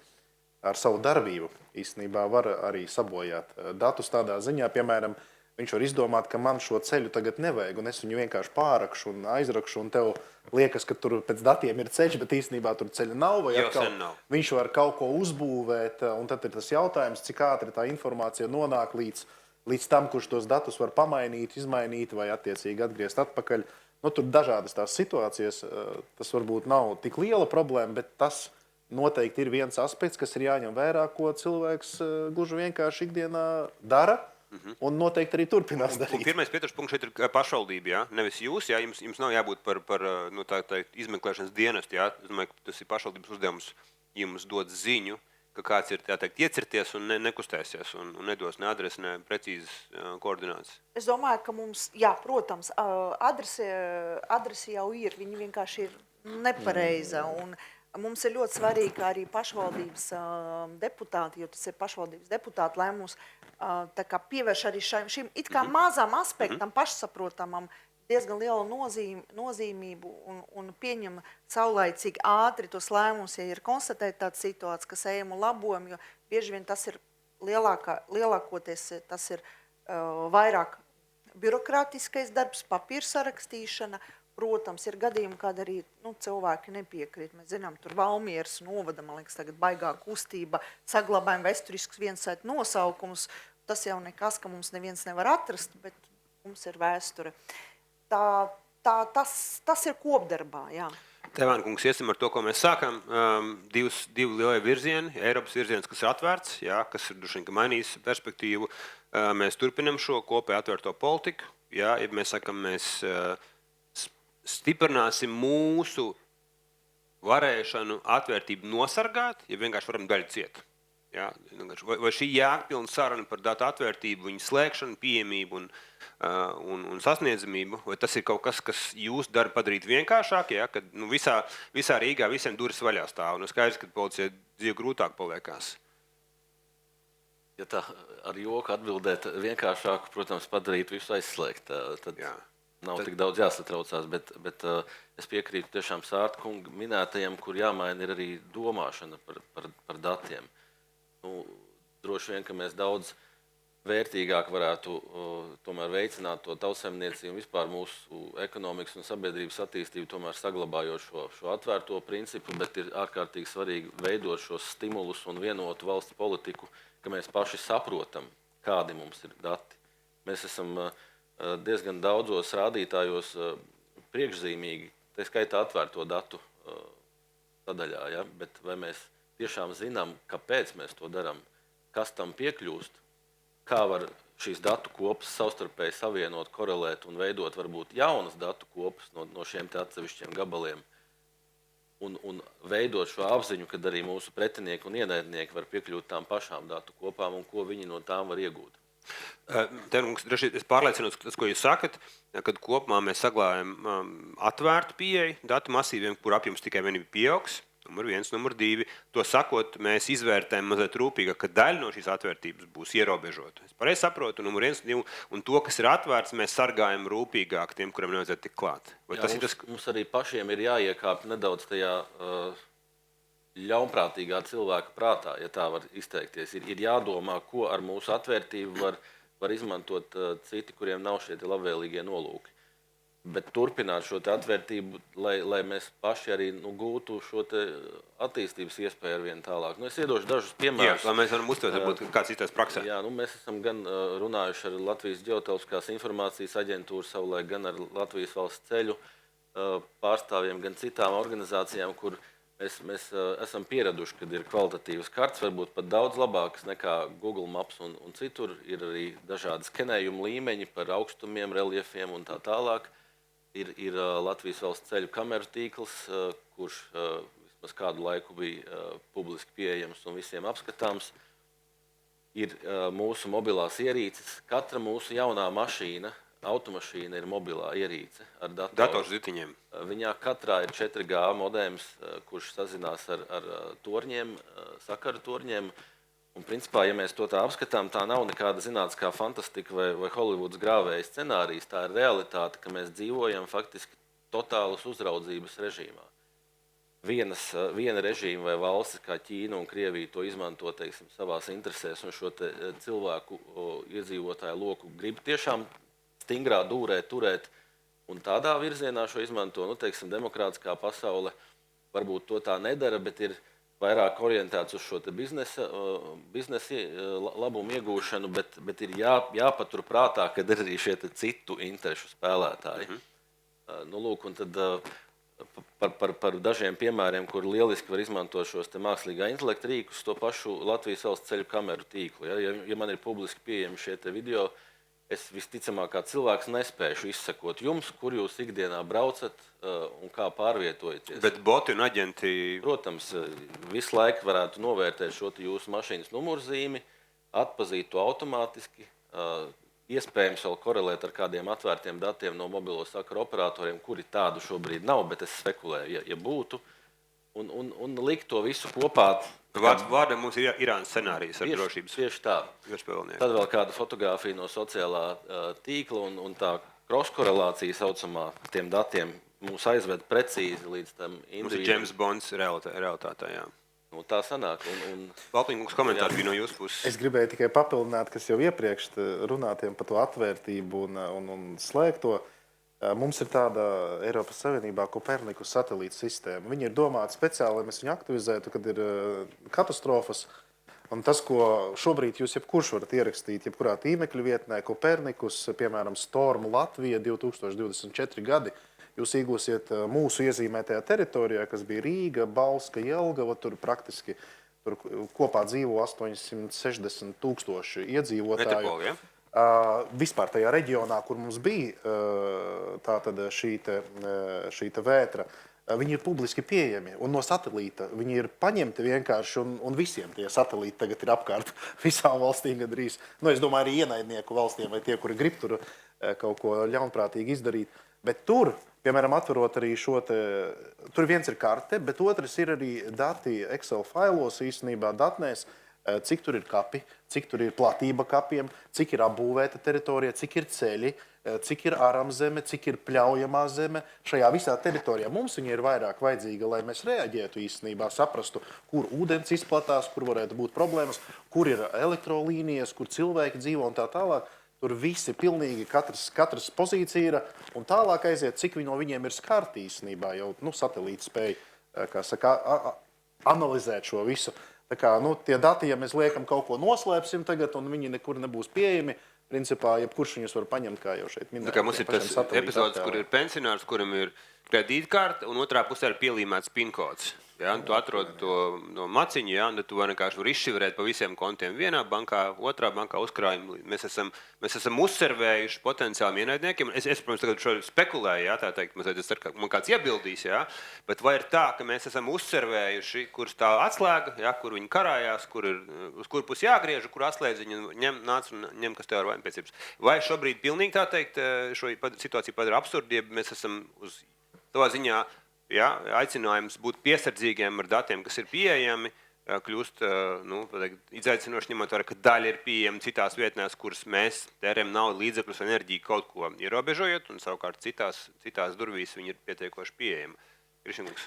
ar savu darbību īstenībā var arī sabojāt datus tādā ziņā, piemēram, viņš var izdomāt, ka man šo ceļu tagad nevajag, un es viņu vienkārši pārakšu un aizrakšu, un tev liekas, ka tur pēc datiem ir ceļš, bet īstenībā tur ceļa nav, vai atkal viņš var kaut ko uzbūvēt, un tad ir tas jautājums, cik ātri tā informācija nonāk līdz tam, kurš tos datus var pamainīt, izmainīt vai attiecīgi atgriezt atpakaļ. Nu, tur dažādas tās situācijas, tas varbūt nav tik liela problēma, bet tas noteikti ir viens aspekts, kas ir jāņem vērā, ko cilvēks gluži vienkārši ikdienā dara. Un noteikti arī turpinās darīt. Un pirmais pieturas punkts šeit ir pašvaldība, jā? Nevis jūs, jā? Jums nav jābūt par nu, tā izmeklēšanas dienestu, jā? Es domāju, ka tas ir pašvaldības uzdevums jums dot ziņu, ka kāds ir, tā teikt, iecerties un nekustēsies un nedos ne adresi, ne precīzes koordinācijas. Es domāju, ka mums, jā, protams, adrese jau ir, viņi vienkārši ir nepareiza, un mums ir ļoti svarīgi, ka arī pašvaldības deputāti, jo tas ir pašvaldības deputāti, lai mums tā kā pievērš arī šim it kā mazam aspektam, pašsaprotamam, diezgan lielu nozīmību un pieņem saulaicīgi ātri tos lēmumus, ja ir konstatēta tāda situācija, kas ejam un labojam, jo bieži vien tas ir lielākoties, tas ir vairāk birokrātiskais darbs, papīra sarakstīšana. Protams, ir gadījumi, kad arī cilvēki nepiekrīt. Mēs zinām, tur Valmieras novada, man liekas, tagad baigā kustība, saglabājam vēsturisks viensēt nosaukums. Tas jau nekas, ka mums neviens nevar atrast, bet mums ir vēsture. Tas ir kopdarbā, jā. Tevāna kungs, iesim ar to, ko mēs sākām. Divi lielie virzieni. Eiropas virziens, kas ir atvērts, jā, kas ir droši vien mainījis perspektīvu. Mēs turpinam šo kopēju atvērto politiku. Jā, ja mēs sakam, mēs stiprināsim mūsu varēšanu atvērtību nosargāt, ja vienkārši varam daļu ciet. Ja? Vai šī jēgpilna saruna par datu atvērtību, viņu slēgšanu, pieejamību un sasniedzamību, vai tas ir kaut kas, kas jūs dara padarīt vienkāršāk, ja? Kad visā Rīgā visiem durvis vaļā stāv, un skaidrs, ka policija dzīve grūtāk paliekās. Ja tā ar joku atbildēt vienkāršāk, protams, padarīt visu aizslēgt, tad... Jā. Nav tik daudz jāsatraucās, bet es piekrītu tiešām Sārta kunga minētajiem, kur jāmaina ir arī domāšana par datiem. Nu, droši vien, ka mēs daudz vērtīgāk varētu tomēr veicināt to tautsaimniecību un vispār mūsu ekonomikas un sabiedrības attīstību, tomēr saglabājot šo atvērto principu, bet ir ārkārtīgi svarīgi veidot šos stimulus un vienotu valsts politiku, ka mēs paši saprotam, kādi mums ir dati. Mēs esam diezgan daudzos rādītājos priekšzīmīgi, tā skaitā atvērto datu sadaļā, ja? Bet vai mēs tiešām zinām, kāpēc mēs to darām, kas tam piekļūst, kā var šīs datu kopas savstarpēji savienot, korelēt un veidot varbūt jaunas datu kopas no šiem te atsevišķiem gabaliem un veidot šo apziņu, kad arī mūsu pretinieki un ienaidnieki var piekļūt tām pašām datu kopām un ko viņi no tām var iegūt. Es pārliecinos, tas, ko jūs sakat, kad kopumā mēs saglabājam atvērtu pieeju datu masīviem, kur apjoms tikai vienīgi pieaugs, numur 1, numur 2. To sakot, mēs izvērtējam mazliet rūpīgāk, ka daļa no šīs atvērtības būs ierobežota. Es pareizi saprotu, numur 1, 2, un to, kas ir atvērts, mēs sargājam rūpīgāk tiem, kuriem nevajadzētu tik klāt. Mums arī pašiem ir jāiekāp nedaudz tajā ļaunprātīgā cilvēka prātā, ja tā var izteikties. Ir jādomā, ko ar mūsu atvērtību var izmantot citi, kuriem nav šie labvēlīgie nolūki. Bet turpināt šo atvērtību, lai mēs paši arī gūtu šo attīstības iespēju ar vien tālāk. Es iedošu dažus piemērus. Jā, lai mēs varam uztvert, varbūt kāds iztās praksē. Jā, mēs esam gan runājuši ar Latvijas ģeotelpiskās informācijas aģentūru savulaik, gan ar Latvijas valsts ceļu pārstāvjiem, gan citām organizācijām, kur mēs esam pieraduši, kad ir kvalitatīvas kartes, varbūt pat daudz labākas nekā Google Maps un citur. Ir arī dažādi skenējuma līmeņi par augstumiem, reliefiem un tā tālāk. ir Latvijas valsts ceļu kameru tīkls, kurš vismaz kādu laiku bija publiski pieejams un visiem apskatāms. Ir mūsu mobilās ierīces. Katra mūsu jaunā mašīna, automašīna ir mobilā ierīce ar Datorziņiem. Viņā katrā ir 4G modems, kurš sazinās ar torņiem, sakaru torņiem. Un, principā, ja mēs to tā apskatām, tā nav nekāda zinātniskā fantastika vai Holivudas grāvēja scenārijas. Tā ir realitāte, ka mēs dzīvojam faktiski totālas uzraudzības režīmā. Viena režīma vai valstis kā Ķīna un Krievija to izmanto, teiksim, savās interesēs un šo cilvēku iedzīvotāju loku grib tiešām stingrā dūrē turēt un tādā virzienā šo izmanto, teiksim, demokrātiskā pasaule varbūt to tā nedara, bet ir vairāk orientēts uz šo biznesa labumu iegūšanu, bet ir jāpatur prātā, ka ir arī šie citu interešu spēlētāji. Lūk, un tad par dažiem piemēriem, kur lieliski var izmantot šos mākslīgā intelekta rīkus, to pašu Latvijas valsts ceļu kameru tīklu. Ja man ir publiski pieejami šie video, es visticamāk kā cilvēks nespēšu izsekot jums, kur jūs ikdienā braucat un kā pārvietojaties. Bet boti un aģenti... Protams, visu laiku varētu novērtēt šo jūsu mašīnas numurzīmi, atpazīt to automātiski, iespējams vēl korelēt ar kādiem atvērtiem datiem no mobilo sakaru operatoriem, kuri tādu šobrīd nav, bet es spekulēju, ja būtu, un likt to visu kopā. Vārdam mums ir Irānas scenārijas ar drošības. Tieši tā. Tad vēl kāda fotografija no sociālā tīkla un tā cross-korelācija saucamā tiem datiem mūs aizved precīzi līdz tam individam. Mums ir James Bonds realitātā, jā. Tā sanāk. Valtīnkungs komentāri bija no jūsu puses. Es gribēju tikai papildināt, kas jau iepriekš runātiem par to atvērtību un slēgto. Mums ir tāda Eiropas Savienībā Kopernikus satelīta sistēma. Viņi ir domāti speciāli, lai mēs viņu aktivizētu, kad ir katastrofas. Un tas, ko šobrīd jūs jebkurš varat ierakstīt, jebkurā tīmekļa vietnē, Kopernikus, piemēram, Storm Latvija 2024 gadi, jūs iegūsiet mūsu iezīmētajā teritorijā, kas bija Rīga, Balska, Jelgava, tur praktiski kopā dzīvo 860 000 iedzīvotāju. Metropoli, ja? Vispār tajā reģionā, kur mums bija tātad šī vētra, viņi ir publiski pieejami. Un no satelīta viņi ir paņemti vienkārši, un visiem tie satelīti tagad ir apkārt visām valstīm gandrīz. Es domāju, arī ienaidnieku valstiem vai tie, kuri grib tur kaut ko ļaunprātīgi izdarīt. Bet tur, piemēram, atverot arī šo tur viens ir karte, bet otrs ir arī dati Excel failos, īstenībā datnēs, cik tur ir kapi, cik tur ir platība kapiem, cik ir apbūvēta teritorija, cik ir ceļi, cik ir āramzeme, cik ir pļaujamā zeme. Šajā visā teritorijā mums viņa ir vairāk vajadzīga, lai mēs reaģētu īstenībā, saprastu, kur ūdens izplatās, kur varētu būt problēmas, kur ir elektrolīnijas, kur cilvēki dzīvo un tā tālāk. Tur visi pilnīgi katras pozīcija ir, un tālāk aiziet, cik no viņiem ir skarti īstenībā, jau satelīti spēja, kā saka, analizēt šo visu. Tā kā, tie dati, ja mēs liekam kaut ko noslēpsim tagad, un viņi nekur nebūs pieejami, principā, jebkurš viņus var paņemt, kā jau šeit minēja. Tā kā mums ir tas epizodes, kur ir pensionārs, kuram ir kredītkarte, un otrā pusē ir pielīmēts pinkods. Ja, tu atrod to no maciņa, ja, un tu vienkārši vari izšifrēt pa visiem kontiem vienā bankā, otrā bankā uzkrājumu. Mēs esam uzservējuši potenciāliem ienaidniekiem. Es protams, tagad šo spekulēju, ja, tā teikt, mazliet, man kāds iebildīs, ja, bet vai ir tā, ka mēs esam uzservējuši, kur stāv atslēga, ja, kur viņi karājās, uz kur pusi jāgriež, kur atslēdziņu nāc un ņem, kas tev ar vainpēcības. Vai šobrīd pilnīgi tā teikt, šo situāciju padara absurdi, ja mēs esam uz tavā ziņā, ja, aicinājums būt piesardzīgiem ar datiem, kas ir pieejami, kļūst izaicinoši, ņemot vērā, ka daļa ir pieejama citās vietnēs, kuras mēs tērējam naudu, līdzekļus, enerģiju kaut ko ierobežojot, un savukārt citās durvīs viņi ir pietiekoši pieejami. Krišņkungs.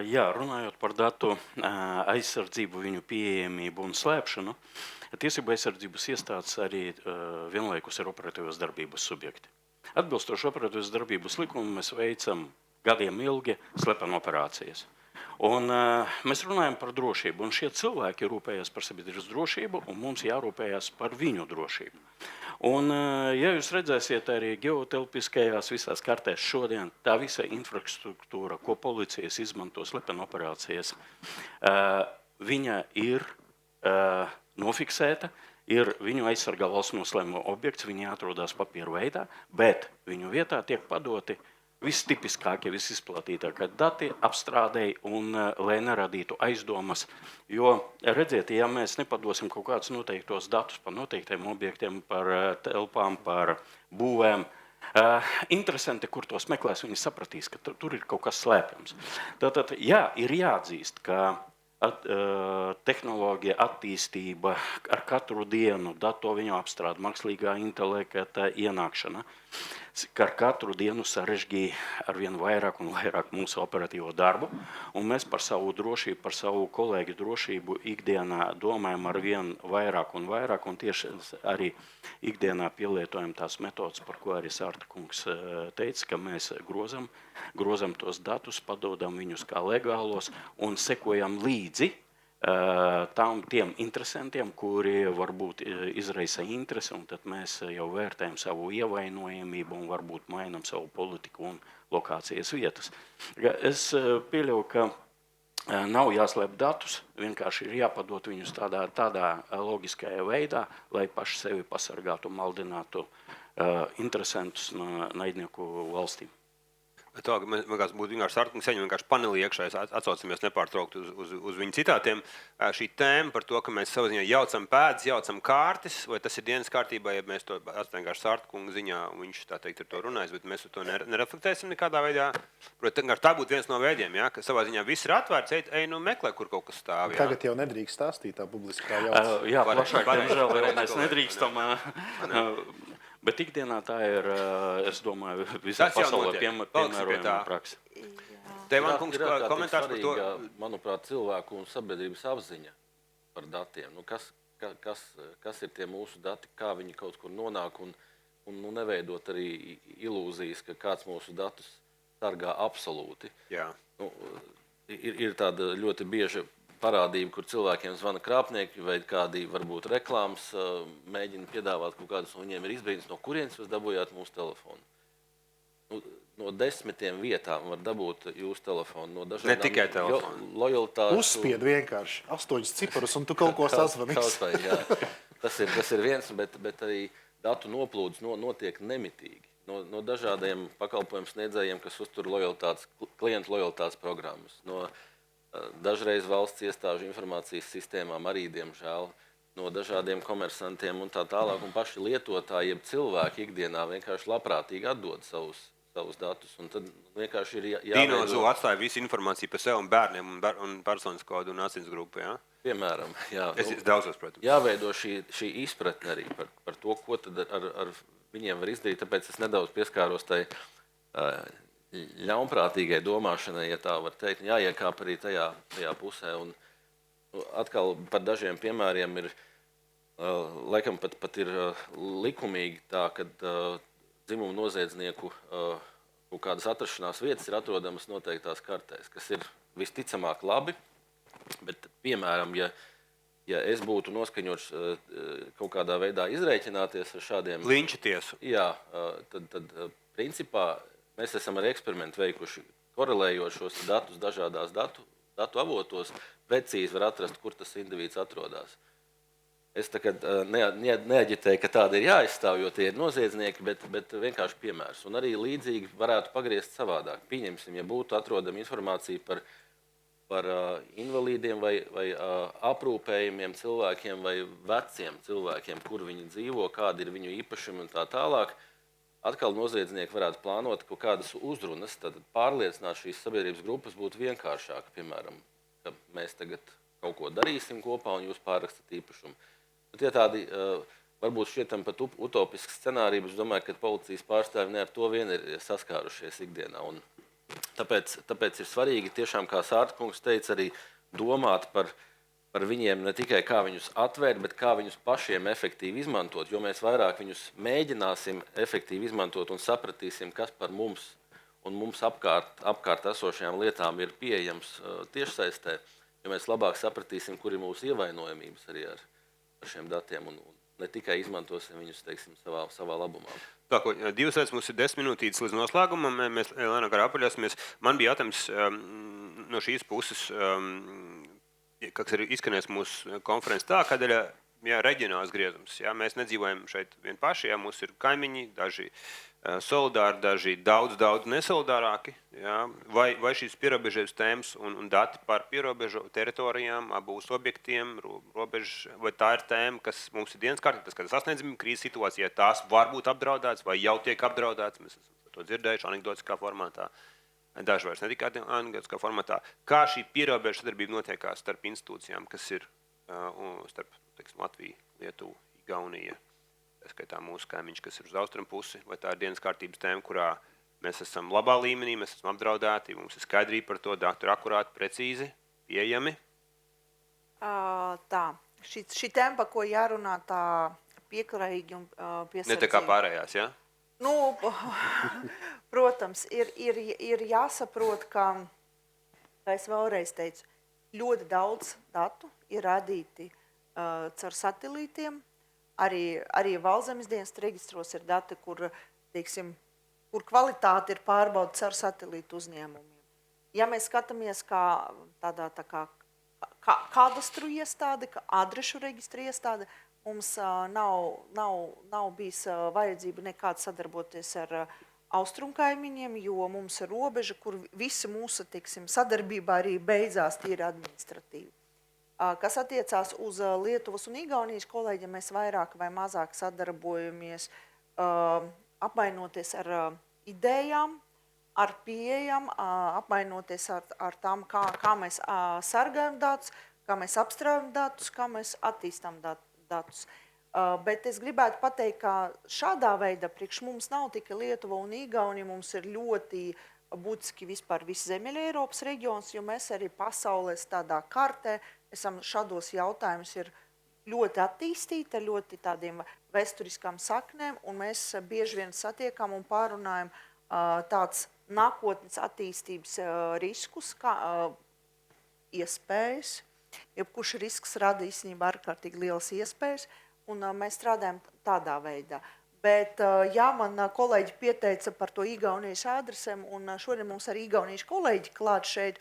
Jā, runājot par datu aizsardzību, viņu pieejamību un slēpšanu, tiesību aizsardzības iestādes arī vienlaikus ir operatīvas darbības subjekti. Atbilstoši operatīvas darbības likumu mēs veicam gadiem ilgi slepenu operācijas. Un mēs runājam par drošību, un šie cilvēki rūpējas par sabiedrības drošību, un mums jārūpējas par viņu drošību. Un, ja jūs redzēsiet arī geotelpiskajās visās kartēs šodien, tā visa infrastruktūra, ko policijas izmanto slepenu operācijas, viņa ir nofiksēta, viņu aizsargā valsts noslēmuma objekts, viņi atrodas papīru veidā, bet viņu vietā tiek padoti vistipiskākie, visizplatītākie dati apstrādēji un lai neradītu aizdomas. Jo, redziet, ja mēs nepadosim kaut kādus noteiktos datus par noteiktiem objektiem, par telpām, par būvēm, interesanti, kur tos meklēs, viņi sapratīs, ka tur ir kaut kas slēpjams. Tātad, jā, ir jāatzīst, ka tehnoloģija attīstība ar katru dienu, datoru apstrāde, mākslīgā intelekta ienākšana, ka ar katru dienu sarežģīja arvien vairāk un vairāk mūsu operatīvo darbu, un mēs par savu drošību, par savu kolēģu drošību ikdienā domājam arvien vairāk, un tieši arī ikdienā pielietojam tās metodas, par ko arī Sārta kungs teica, ka mēs grozam tos datus, padodam viņus kā legālos un sekojam līdzi tiem interesantiem, kuri varbūt izraisa interesi, un tad mēs jau vērtējam savu ievainojamību un varbūt mainam savu politiku un lokācijas vietas. Es pieļauju, ka nav jāslēp datus, vienkārši ir jāpadot viņus tādā logiskajā veidā, lai paši sevi pasargātu un maldinātu interesantus naidnieku valstīm. Tā, mēs būtu vienkārši Sārta vienkārši panelī iekšā, atsaucamies nepārtraukt uz viņu citātiem. Šī tēma par to, ka mēs savā ziņā jaucam pēdas, jaucam kārtis, vai tas ir dienas kārtībā, ja mēs to atstājam vienkārši Sārta kunga ziņā, un viņš tā teikt ar to runājis, bet mēs to nereflektēsim nekādā veidā. Protams, tā būtu viens no veidiem, ja, ka savā ziņā viss ir atvērts, ej, nu meklē, kur kaut kas stāv. Ja. Tagad jau nedrīkst stāstīt tā publiski kā jauc. Jā, plašāk, diemžēl, mēs nedrīkstam. Bet ikdienā tā ir, es domāju, visā pasaulē piemērojama praksa. Tevan kungs komentārs par to. Manuprāt, cilvēku un sabiedrības apziņa par datiem. Nu, kas ir tie mūsu dati, kā viņi kaut kur nonāk un neveidot arī ilūzijas, ka kāds mūsu datus sargā absolūti. Jā. Nu, ir tāda ļoti bieža parādība, kur cilvēkiem zvana krāpnieki vai kādi varbūt reklāmas mēģina piedāvāt kaut kādus, un viņiem ir izbrīdis, no kurienes jūs dabūjāt mūsu telefonu. Nu, no 10 vietām var dabūt jūsu telefonu. No dažādām, ne tikai telefonu. Lojalitāšu. Uzspied vienkārši 8 ciparus, un tu kaut ko sazvanīsi. Tas ir viens, bet arī datu noplūdes notiek nemitīgi. No dažādiem pakalpojumu sniedzējiem, kas uztur klientu lojalitātes programmas. No dažreiz valsts iestāžu informācijas sistēmām arī, diemžēl, no dažādiem komersantiem un tā tālāk, un paši lietotāji, jeb cilvēki ikdienā vienkārši labprātīgi atdod savus datus, un tad vienkārši ir jāveido. Dinozo atstāja visu informāciju par sev un bērniem un personas kodu un asins grupu, jā? Piemēram, jā. Es daudzos, protams. Jāveido šī izpratne arī par to, ko tad ar viņiem var izdarīt, tāpēc es nedaudz pieskāros tai ļaunprātīgai domāšanai, ja tā var teikt, jāiekāp arī tajā pusē. Un atkal par dažiem piemēriem ir, laikam pat ir likumīgi tā, kad dzimumu noziedznieku kaut kādas atrašanās vietas ir atrodamas noteiktās kartēs, kas ir visticamāk labi, bet, piemēram, ja es būtu noskaņots kaut kādā veidā izrēķināties ar šādiem... Linča tiesu. Jā, tad principā mēs esam arī eksperimentu veikuši, korelējot šos datus dažādās datu avotos, precīzi var atrast, kur tas indivīds atrodas. Es tagad neaģitēju, ka tāda ir jāizstāv, jo tie ir noziedznieki, bet vienkārši piemērs. Un arī līdzīgi varētu pagriezt savādāk. Pieņemsim, ja būtu atrodama informācija par invalīdiem vai aprūpējumiem cilvēkiem vai veciem cilvēkiem, kur viņi dzīvo, kādi ir viņu īpašumi un tā tālāk. Atkal noziedznieki varētu plānot kaut kādas uzrunas, tad pārliecināt šīs sabiedrības grupas būtu vienkāršāk, piemēram, ka mēs tagad kaut ko darīsim kopā un jūs pārrakstat īpašumu. Tie tādi varbūt šķietam pat utopisks scenāriji, bet es domāju, ka policijas pārstāvi ne ar to vien ir saskārušies ikdienā. Un tāpēc ir svarīgi tiešām, kā Sārta kungs teica, arī domāt par viņiem ne tikai kā viņus atvērt, bet kā viņus pašiem efektīvi izmantot, jo mēs vairāk viņus mēģināsim efektīvi izmantot un sapratīsim, kas par mums un mums apkārt esošajām lietām ir pieejams tiešsaistē, jo mēs labāk sapratīsim, kur ir mūsu ievainojamības arī ar šiem datiem un ne tikai izmantosim viņus, teiksim, savā labumā. Tā, ko, 2 lietas mums ir 10 minūtītes līdz noslēgumam, mēs lēnām garā apaļosimies. Man bija jautājums no šīs puses, kas ir izskanējis mūsu konferences tā, kad ir reģionāls griezums. Jā, mēs nedzīvojam šeit vien paši, jā, mums ir kaimiņi, daži solidāri, daži daudz nesolidārāki. Jā? Vai šīs pierobežas tēmas un dati par pierobežu teritorijām, abūs objektiem, robežu, vai tā ir tēma, kas mums ir dienas kārtībā, tas, ka sasniedzamība krīzes situācijā, tās var būt apdraudētas vai jau tiek apdraudētas. Mēs esam to dzirdējuši anekdotiskā formātā. Daži vairs ne tikai anekdotiskā formātā. Kā šī pierobežu sadarbība notiekās starp institūcijām, kas ir starp Latviju, Lietuvu, Igauniju, skaitā mūsu kaimiņš, kas ir uz austrumu pusi, vai tā ir dienas kārtības tēma, kurā mēs esam labā līmenī, mēs esam apdraudēti, mums ir skaidrība par to, datori akurāti, precīzi, pieejami? Tā, šī tēma, par ko jārunā tā pieklājīgi un piesardzīgi. Ne tā kā pārējās, jā? Nu, protams, ir jāsaprot, ka, kā es vēlreiz teicu, ļoti daudz datu ir radīti caur satelītiem. Arī Valstzemes dienesta reģistros ir dati, kur kvalitāte ir pārbaudīta ar satelītu uzņēmumiem. Ja mēs skatāmies kā tādā kadastru iestāde, kā adrešu reģistra iestāde, mums nav bijis vajadzība nekāda sadarboties ar austrumkaimiņiem, jo mums ir robeža, kur visa mūsu sadarbība arī beidzās tīri administratīvi. Kas attiecās uz Lietuvas un Igaunijas kolēģiem, mēs vairāk vai mazāk sadarbojamies, apmainoties ar idejām, ar pieejām, apmainoties ar tām, kā mēs sargājam datus, kā mēs apstrādājam datus, kā mēs attīstām datus. Bet es gribētu pateikt, ka šādā veidā priekš mums nav tikai Lietuva un Igaunija, mums ir ļoti būtiski vispār viss Ziemeļa Eiropas reģions, jo mēs arī pasaulēs tādā kartē esam šādos jautājumus ir ļoti attīstīti, ar ļoti tādiem vēsturiskām saknēm, un mēs bieži vien satiekam un pārunājam tāds nākotnes attīstības riskus, kā iespējas. Jebkurš risks rada īstenībā ārkārtīgi lielas iespējas, un mēs strādājam tādā veidā. Bet, jā, man kolēģi pieteica par to Igaunijas adresēm, un šodien mums arī Igaunijas kolēģi klāt šeit.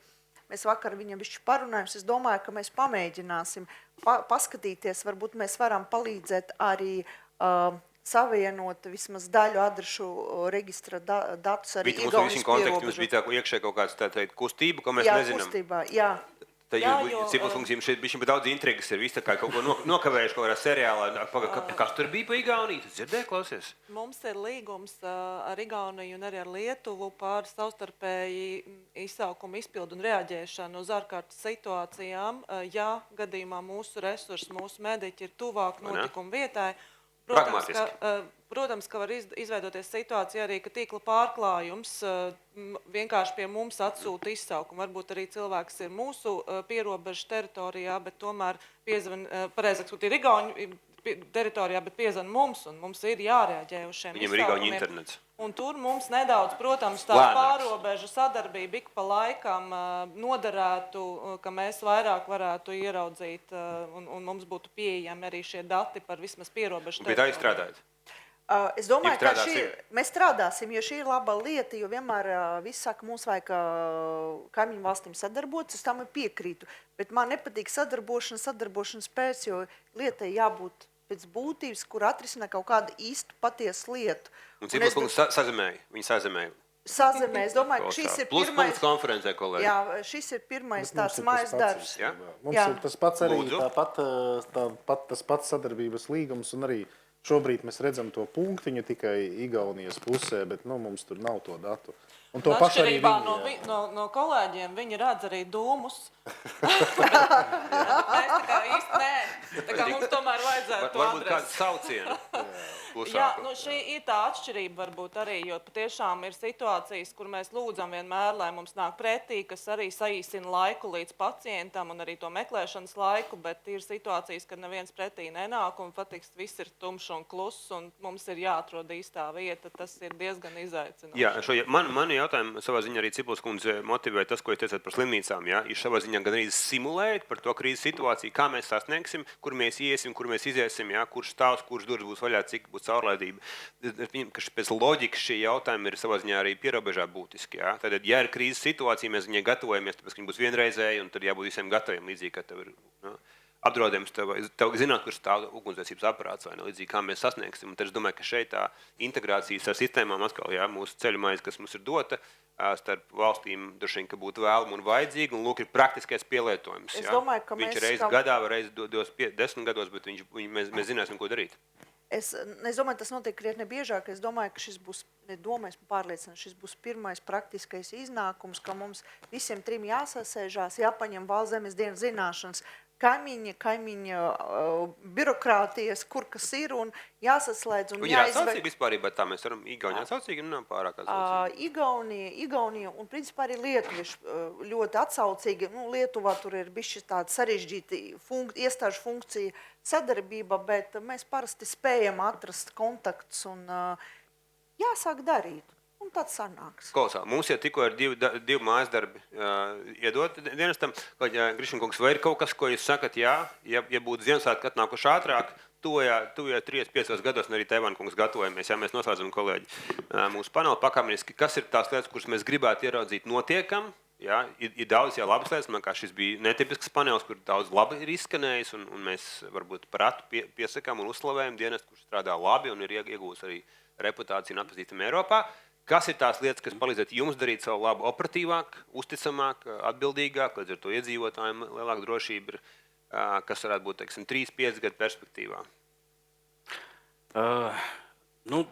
Mēs vakar viņam bišķi parunājam, es domāju, ka mēs pamēģināsim paskatīties, varbūt mēs varam palīdzēt arī savienot vismaz daļu adrešu reģistra datus arī Igaunijas pierobežu. Mums bija tā iekšē kaut kāds tā teikt kustība, ko mēs nezinām. Jā, kustībā, jā. Cipelskungs, šeit bija daudz intrigas, ir viss tā kā kaut ko nokavējuši kaut kādā seriālā. Kas tur bija pa Igauniju? Tu dzirdēji, klausies? Mums ir līgums ar Igauniju un arī ar Lietuvu par savstarpēji izsaukumu izpildu un reaģēšanu uz ārkārtas situācijām, ja gadījumā mūsu resursi, mūsu mediķi ir tuvāk notikumu vietai. Protams, ka var izveidoties situācija arī, ka tīkla pārklājums vienkārši pie mums atsūta izsaukumu. Varbūt arī cilvēks ir mūsu pierobežu teritorijā, bet tomēr piezvan, pareizāk sakot, ir Igauņu teritorijā, bet piezvan mums, un mums ir jārēģē uz šiem Viņam ir Igauņu internets. Un tur mums nedaudz, protams, tā pārobežu sadarbība ik pa laikam noderētu, ka mēs vairāk varētu ieraudzīt un mums būtu pieejami arī šie dati par vismaz pierobežu teritorijā. Bet tā izstrādājat? Es domāju, ka mēs strādāsim, jo šī ir laba lieta, jo vienmēr viss saka, mums vajag kaimiņu valstīm sadarboties, es tam piekrītu. Bet man nepatīk sadarbošanas pēc, jo lietai jābūt pēc būtības, kur atrisina kaut kādu īstu patiesu lietu. Un Cipelskungs sazemēja, viņi sazemēja. Sazemē, es domāju, ka šis ir pirmais... Plus konferencē, kolēģi. Jā, šis ir pirmais tāds mājas darbs. Mums ir tas pats arī, tas pats sadarbības līgums, un arī šobrīd mēs redzam to punktiņu tikai Igaunijas pusē, bet mums tur nav to datu. Un to pašu arī viņi, no kolēģiem viņi redz arī dūmus. Mēs tā kā īsti nē. Tā kā mums tomēr vajadzētu to varbūt kādu saucienu. Jā, šī ir tā atšķirība varbūt arī, jo patiešām ir situācijas, kur mēs lūdzam vienmēr, lai mums nāk pretī, kas arī saīsina laiku līdz pacientam un arī to meklēšanas laiku, bet ir situācijas, kad neviens pretī nenāk un patiks viss ir tumšs un kluss un mums ir jāatrod īstā vieta. Tas ir diezgan izaicinoši. Jā, mani jautājumu savā ziņā arī Cipelskundze motivē tas, ko jūs teicāt par slimnīcām. Ja? Jūs savā ziņā gan arī simulējat par to krīzes situāciju, kā mēs sasniegsim, kur mēs iesim, kur mēs iziesim, ja? Kurš stāvs, kurš durvis būs vaļā, cik būs caurlaidība. Pēc loģikas šie jautājumi ir savā ziņā arī pierobežā būtiski. Ja? Tātad, ja ir krīzes situācija, mēs viņai gatavojamies, tāpēc, ka viņi būs vienreizēji, un tad jābūt visiem gataviem līdzīgi, kā tev ir. Ja? apdraudējums tev zināt, kur stāv ugunsdzēsības aparāts vai ne līdzīgi, kā mēs sasniegsim. Un tad es domāju, ka šeit tā integrācijas ar sistēmām atkal, jā, mūsu ceļumaiz, kas mums ir dota, starp valstīm droši vien, ka būtu vēlama un vajadzīga, un lūk, ir praktiskais pielietojums. Es domāju, ka viņš mēs ir reiz gadā vai reiz 10 gados, bet mēs zināsim, ko darīt. Es domāju, tas notiek krietni biežāk. Es domāju, ka šis būs, šis būs pirmais praktiskais iznākums, ka mums visiem trim jāsasēžās, jāpaņem Valstszemes dienas zināšanas, kaimiņa birokrātijas, kur kas ir, un jāsaslēdz un jāizved. Vispārībā tā mēs varam Igaunijā atsaucīgi, nav pārāk atsaucīgi. Igaunija un principā arī lietuvieši ļoti atsaucīgi. Lietuvā tur ir bišķi tāda sarežģīta iestāžu funkcija sadarbība, bet mēs parasti spējam atrast kontaktus un jāsāk darīt. Un tad sanāks. Klausā, mums jau tikko ir divi mājas darbi iedot dienestam. Grišņkungs, vai ir kaut kas, ko jūs sakat, ja būtu Ziemassvētki atnākuši ātrāk, tuvajā 3-5 gados, un arī Tevāna kungs gatavojamies, ja mēs noslēdzam kolēģi mūsu paneli pakāpeniski, kas ir tās lietas, kuras mēs gribētu ieraudzīt notiekam? Jā, ir daudz labas lietas, man kā šis bija netipisks panelis, kur daudz labi ir izskanējis, un mēs varbūt par atu piesakām un uzslavējam dienestu, kurš strādā labi un ir iegūs arī reputāciju un atpazīstam Eiropā. Kas ir tās lietas, kas palīdzētu jums darīt savu labu operatīvāk, uzticamāk, atbildīgāk, līdz ar to iedzīvotājiem lielāka drošība ir, kas varētu būt, 3-5 gadu perspektīvā?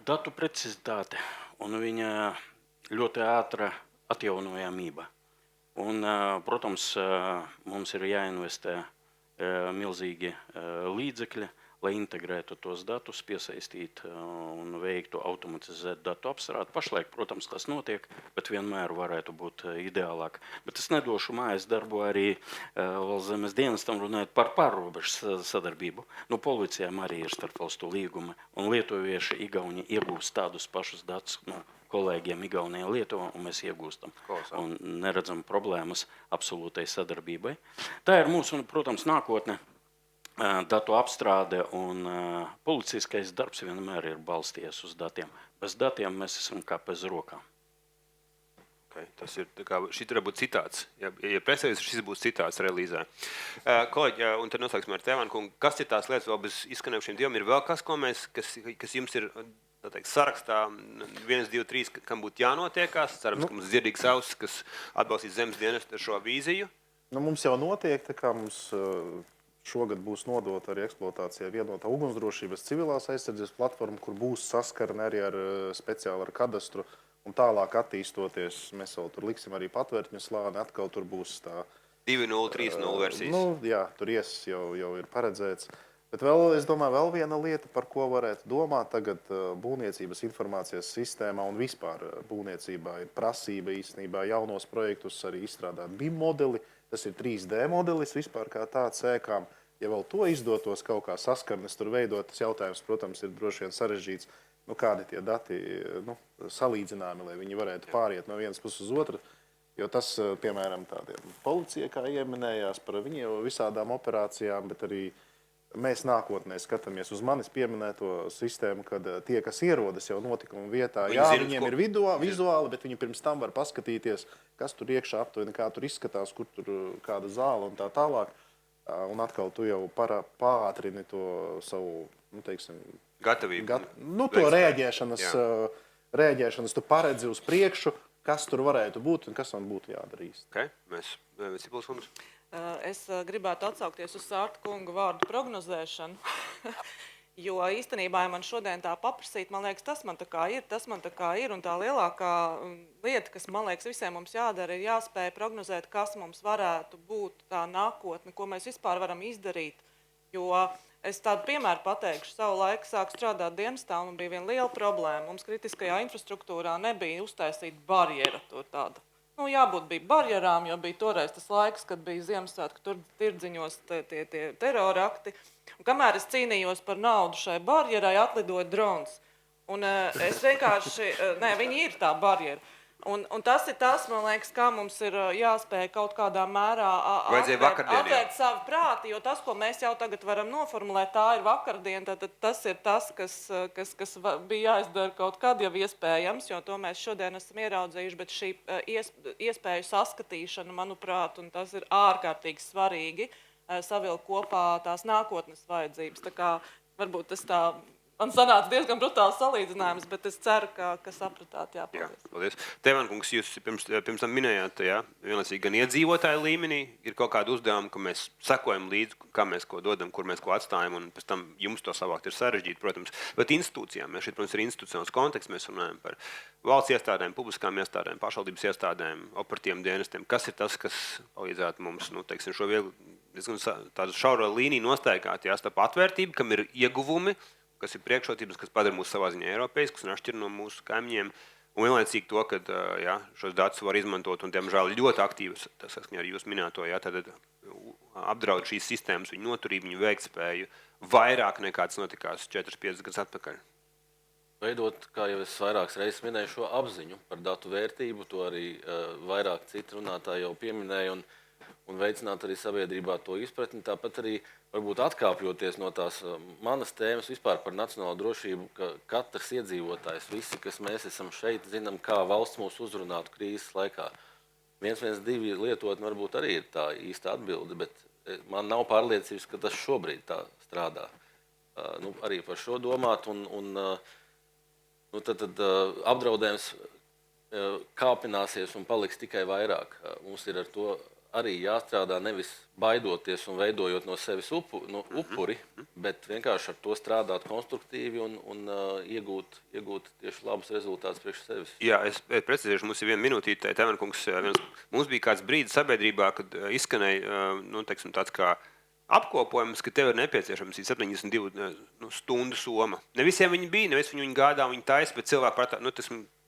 Datu precizitāte un viņa ļoti ātra atjaunojamība. Un, protams, mums ir jāinvestē milzīgi līdzekļi, lai integrētu tos datus, piesaistītu un veiktu automatizētu datu apstrādi. Pašlaik, protams, tas notiek, bet vienmēr varētu būt ideālāk. Bet es nedošu mājas darbu arī Valstszemes dienestam runājot par pārrobežu sadarbību. Policijām arī ir starpvalstu līgumi, un lietuvieši Igauni iegūst tādus pašus datus kolēģiem Igaunijā Lietuvā, un mēs iegūstam. Un neredzam problēmas absolūtai sadarbībai. Tā ir mūsu, protams, nākotne. Datu apstrāde un policiskais darbs vienmēr ir balstījies uz datiem. Bez datiem mēs esam kā bez rokām. Okay, tas ir, šī var būt citāts. Ja presējas, šis būs citāts relīzē. Kolēģi, un tad noslēgsim ar Tevānu kungu. Kas ir tās lietas vēl bez izskanējušiem diviem? Ir vēl kas, kas jums ir sarakstā 1, 2, 3, kam būtu jānotiekās? Cerams, ka mums dzirdīgs ausis, kas atbalstīs zemes dienestu ar šo vīziju. Mums jau notiek, tā kā mums šogad būs nodota arī eksploatācijai vienotā ugunsdrošības civilās aizsardzības platforma, kur būs saskarne arī speciāli ar kadastru. Un tālāk attīstoties, mēs vēl tur liksim arī patvērtņu slāni, atkal tur būs tā 2.0, 3.0 versijas. Jā, tur jau ir paredzēts. Bet vēl, es domāju, vēl viena lieta, par ko varētu domāt tagad būvniecības informācijas sistēmā un vispār būvniecībā ir prasība īstenībā jaunos projektus arī izstrādāt BIM modeli. Tas ir 3D modelis vispār kā tāds ēkām. Ja vēl to izdotos kaut kā saskarnes tur veidot, tas jautājums, protams, ir droši vien sarežģīts. Kādi tie dati salīdzināmi, lai viņi varētu pāriet no vienas puses uz otru. Jo tas, piemēram, tādiem policija, kā ieminējās par viņiem visādām operācijām, bet arī mēs nākotnē skatāmies uz manis pieminēto sistēmu, kad tie, kas ierodas jau notikuma vietā, viņiem ir vizuāli, bet viņi pirms tam var paskatīties, kas tur iekšā aptuveni, kā tur izskatās, kur tur kāda zāle un tā tālāk. Un atkal tu jau pātrini to savu, gatavību. To rēģēšanas tu paredzi uz priekšu, kas tur varētu būt un kas man būtu jādara īsti. Okay. Mēs Cipuls kungs. Es gribētu atsaukties uz Sārta kunga vārdu prognozēšanu, jo īstenībā, ja man šodien tā paprasīt, man liekas, tas man tā kā ir, un tā lielākā lieta, kas, man liekas, visiem mums jādara, ir jāspēj prognozēt, kas mums varētu būt tā nākotne, ko mēs vispār varam izdarīt, jo es tādu piemēru pateikšu, savu laiku sāku strādāt dienestā, un bija viena liela problēma, mums kritiskajā infrastruktūrā nebija uztaisīta barjera to tādu. Jābūt bija barjerām, jo bija toreiz tas laiks, kad bija Ziemassvētku tur tirdziņos tie terorakti. Un kamēr es cīnījos par naudu šai barjerai, atlidoja drons. Un es vienkārši, viņi ir tā barjera. Un tas ir tas, man liekas, kā mums ir jāspēj kaut kādā mērā atvērt savu prāti, jo tas, ko mēs jau tagad varam noformulēt, tā ir vakardiena, tad tas ir tas, kas bija jāizdara kaut kad jau iespējams, jo to mēs šodien esam ieraudzījuši, bet šī iespēju saskatīšana, manuprāt, un tas ir ārkārtīgi svarīgi, savilkt kopā tās nākotnes vajadzības. Tā kā varbūt tas tā man sanāca diezgan brutāls salīdzinājums, bet es ceru, ka sapratāt. Jā, paldies. Jā, paldies. Tevan kungs, jūs pirms tam minējāt, jā, vienlaicīgi gan iedzīvotāju līmenī ir kaut kāda uzdevuma, ka mēs sekojam līdzi, kā mēs ko dodam, kur mēs ko atstājam, un pēc tam jums to savākt ir sarežģīti, protams. Bet institūcijām, mēs šeit, protams, ir institucionāls konteksts, mēs runājam par valsts iestādēm, publiskām iestādēm, pašvaldības iestādēm, operatīviem dienestiem. Kas ir tas, kas palīdzētu mums, teiksim, šo viegli, tādu šauro līniju nostaigāt, jā, starp atvērtību, kam ir ieguvumi, kas ir priekšrocības, kas padara mūs savā ziņā eiropeiskus un atšķir no mūsu kaimiņiem. Un vienlaicīgi to, ka jā, šos datus var izmantot un, diemžēl, ļoti aktīvas, tas ar jūs minēto, jā, tad apdraud šīs sistēmas, viņu noturību, viņu veiktspēju vairāk nekā tas notikās 4-5 gadus atpakaļ. Veidot, kā jau es vairākas reizes minēju, šo apziņu par datu vērtību, to arī vairāk citi runātāji jau pieminēja, un veicināt arī sabiedrībā to izpratni. Tāpat arī varbūt atkāpjoties no tās manas tēmas vispār par nacionālo drošību, ka katrs iedzīvotājs, visi, kas mēs esam šeit, zinām, kā valsts mūs uzrunātu krīzes laikā. 112 lietotne varbūt arī ir tā īsta atbilde, bet man nav pārliecības, ka tas šobrīd tā strādā. Arī par šo domāt, un tad apdraudējums kāpināsies un paliks tikai vairāk. Mums ir ar to arī jāstrādā nevis baidoties un veidojot no sevis upuri, bet vienkārši ar to strādāt konstruktīvi un iegūt tieši labus rezultātus priekš sevis. Jā, es precizēšu, mums ir 1 minūtīte. Tevan kungs, mums bija kāds brīdis sabiedrībā, kad izskanēja teiksim, tāds kā apkopojums, ka tev ir nepieciešams 72 stundu soma. Ne visiem viņi bija, ne visi viņi gādā, viņi taisa, bet cilvēki prātā,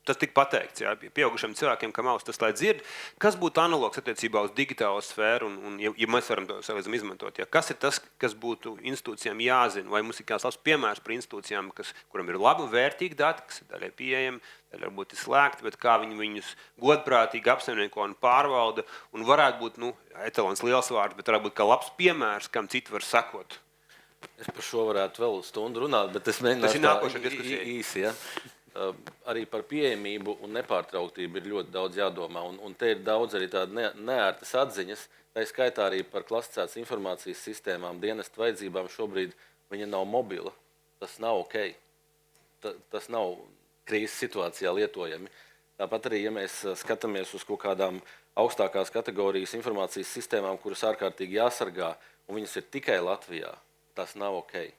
tas tika pateikts, jā, pieaugušiem cilvēkiem, kam aus tas, lai dzird, kas būtu analogs attiecībā uz digitālo sfēru, un ja mēs varam to saviem izmantot, jā, kas ir tas, kas būtu institūcijām jāzina, vai mums ir kāds labs piemērs par institūcijām, kuram ir labi un vērtīgi dati, kas ir daļai pieejami, daļai varbūt ir slēgti, bet kā viņi viņus godprātīgi apsaimnieko un pārvalda, un varētu būt, etalons liels vārds, bet varētu būt kā labs piemērs, kam citi var sekot. Es par šo varētu vēl stundu runāt, bet es mēģināšu tā īsi, ja? Arī par pieejamību un nepārtrauktību ir ļoti daudz jādomā, un te ir daudz arī tāda neērtas atziņas, tā skaitā arī par klasificētas informācijas sistēmām, dienestu vajadzībām šobrīd viņa nav mobila, tas nav ok, tas nav krīzes situācijā lietojami. Tāpat arī, ja mēs skatāmies uz kaut kādām augstākās kategorijas informācijas sistēmām, kuras ārkārtīgi jāsargā, un viņas ir tikai Latvijā, tas nav ok.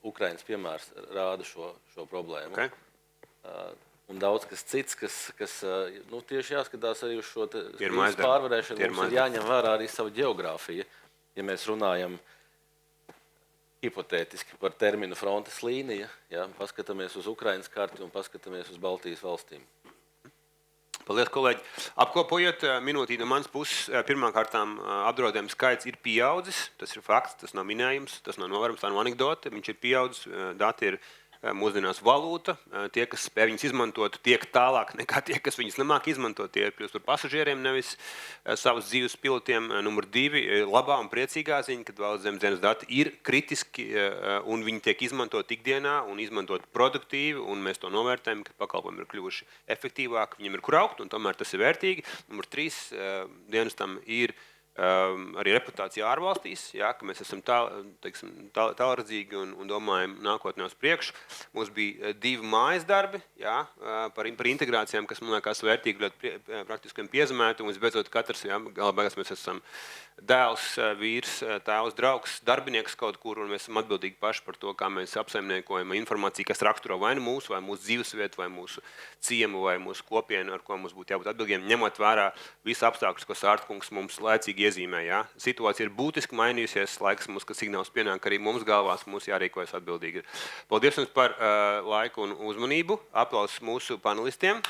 Ukrainas piemērs rāda šo problēmu. Okay. Un daudz kas cits, kas tieši jāskatās arī uz šo krīzes pārvarēšanu, mums ir jāņem vērā arī savu ģeogrāfiju. Ja mēs runājam hipotētiski par terminu frontes līnija, ja, paskatāmies uz Ukrainas karti un paskatāmies uz Baltijas valstīm. Paldies, kolēģi. Apkopojot minūtī no manas puses, pirmkārtām apdraudējuma skaits ir pieaudzis. Tas ir fakts, tas nav minējums, tas nav novērums, tā nav anekdote. Viņš ir pieaudzis, dati ir mūsdienās valūta. Tie, kas spēj viņus izmantot, tiek tālāk nekā tie, kas viņus nemāk izmantot. Tie ir kļūst par pasažieriem, nevis savas dzīves pilotiem. Numur 2, labā un priecīgā ziņa, kad valsts zemes dati ir kritiski un viņi tiek izmantot ikdienā un izmantot produktīvi, un mēs to novērtējam, ka pakalpojumi ir kļuvuši efektīvāki, viņiem ir kur augt, un tomēr tas ir vērtīgi. Numur 3, dienestam ir arī reputācija ārvalstīs, jā, ka mēs esam tālredzīgi un domājam nākotnē uz priekšu. Mums bija 2 mājas darbi, jā, par integrācijām, kas man liekas vērtīgi, ļoti praktiski un piezemēti, un visbeidzot katrs, jā, galā mēs esam dēls, vīrs, tēvs, draugs, darbinieks kaut kur, un mēs esam atbildīgi paši par to, kā mēs apsaimniekojam informāciju, kas raksturo vai mūsu dzīvesvietu, vai mūsu ciemu, vai mūsu kopienu, ar ko mums būtu jābūt atbildīgiem, ņemot vērā visu apstākļus, ko Sārtkungs mums laicīgi iezīmē. Jā. Situācija ir būtiski mainījusies, laiks mums, kad signāls pienāk arī mums galvās, mums jārīkojas atbildīgi. Paldies jums par laiku un uzmanību. Aplausus mūsu panelistiem.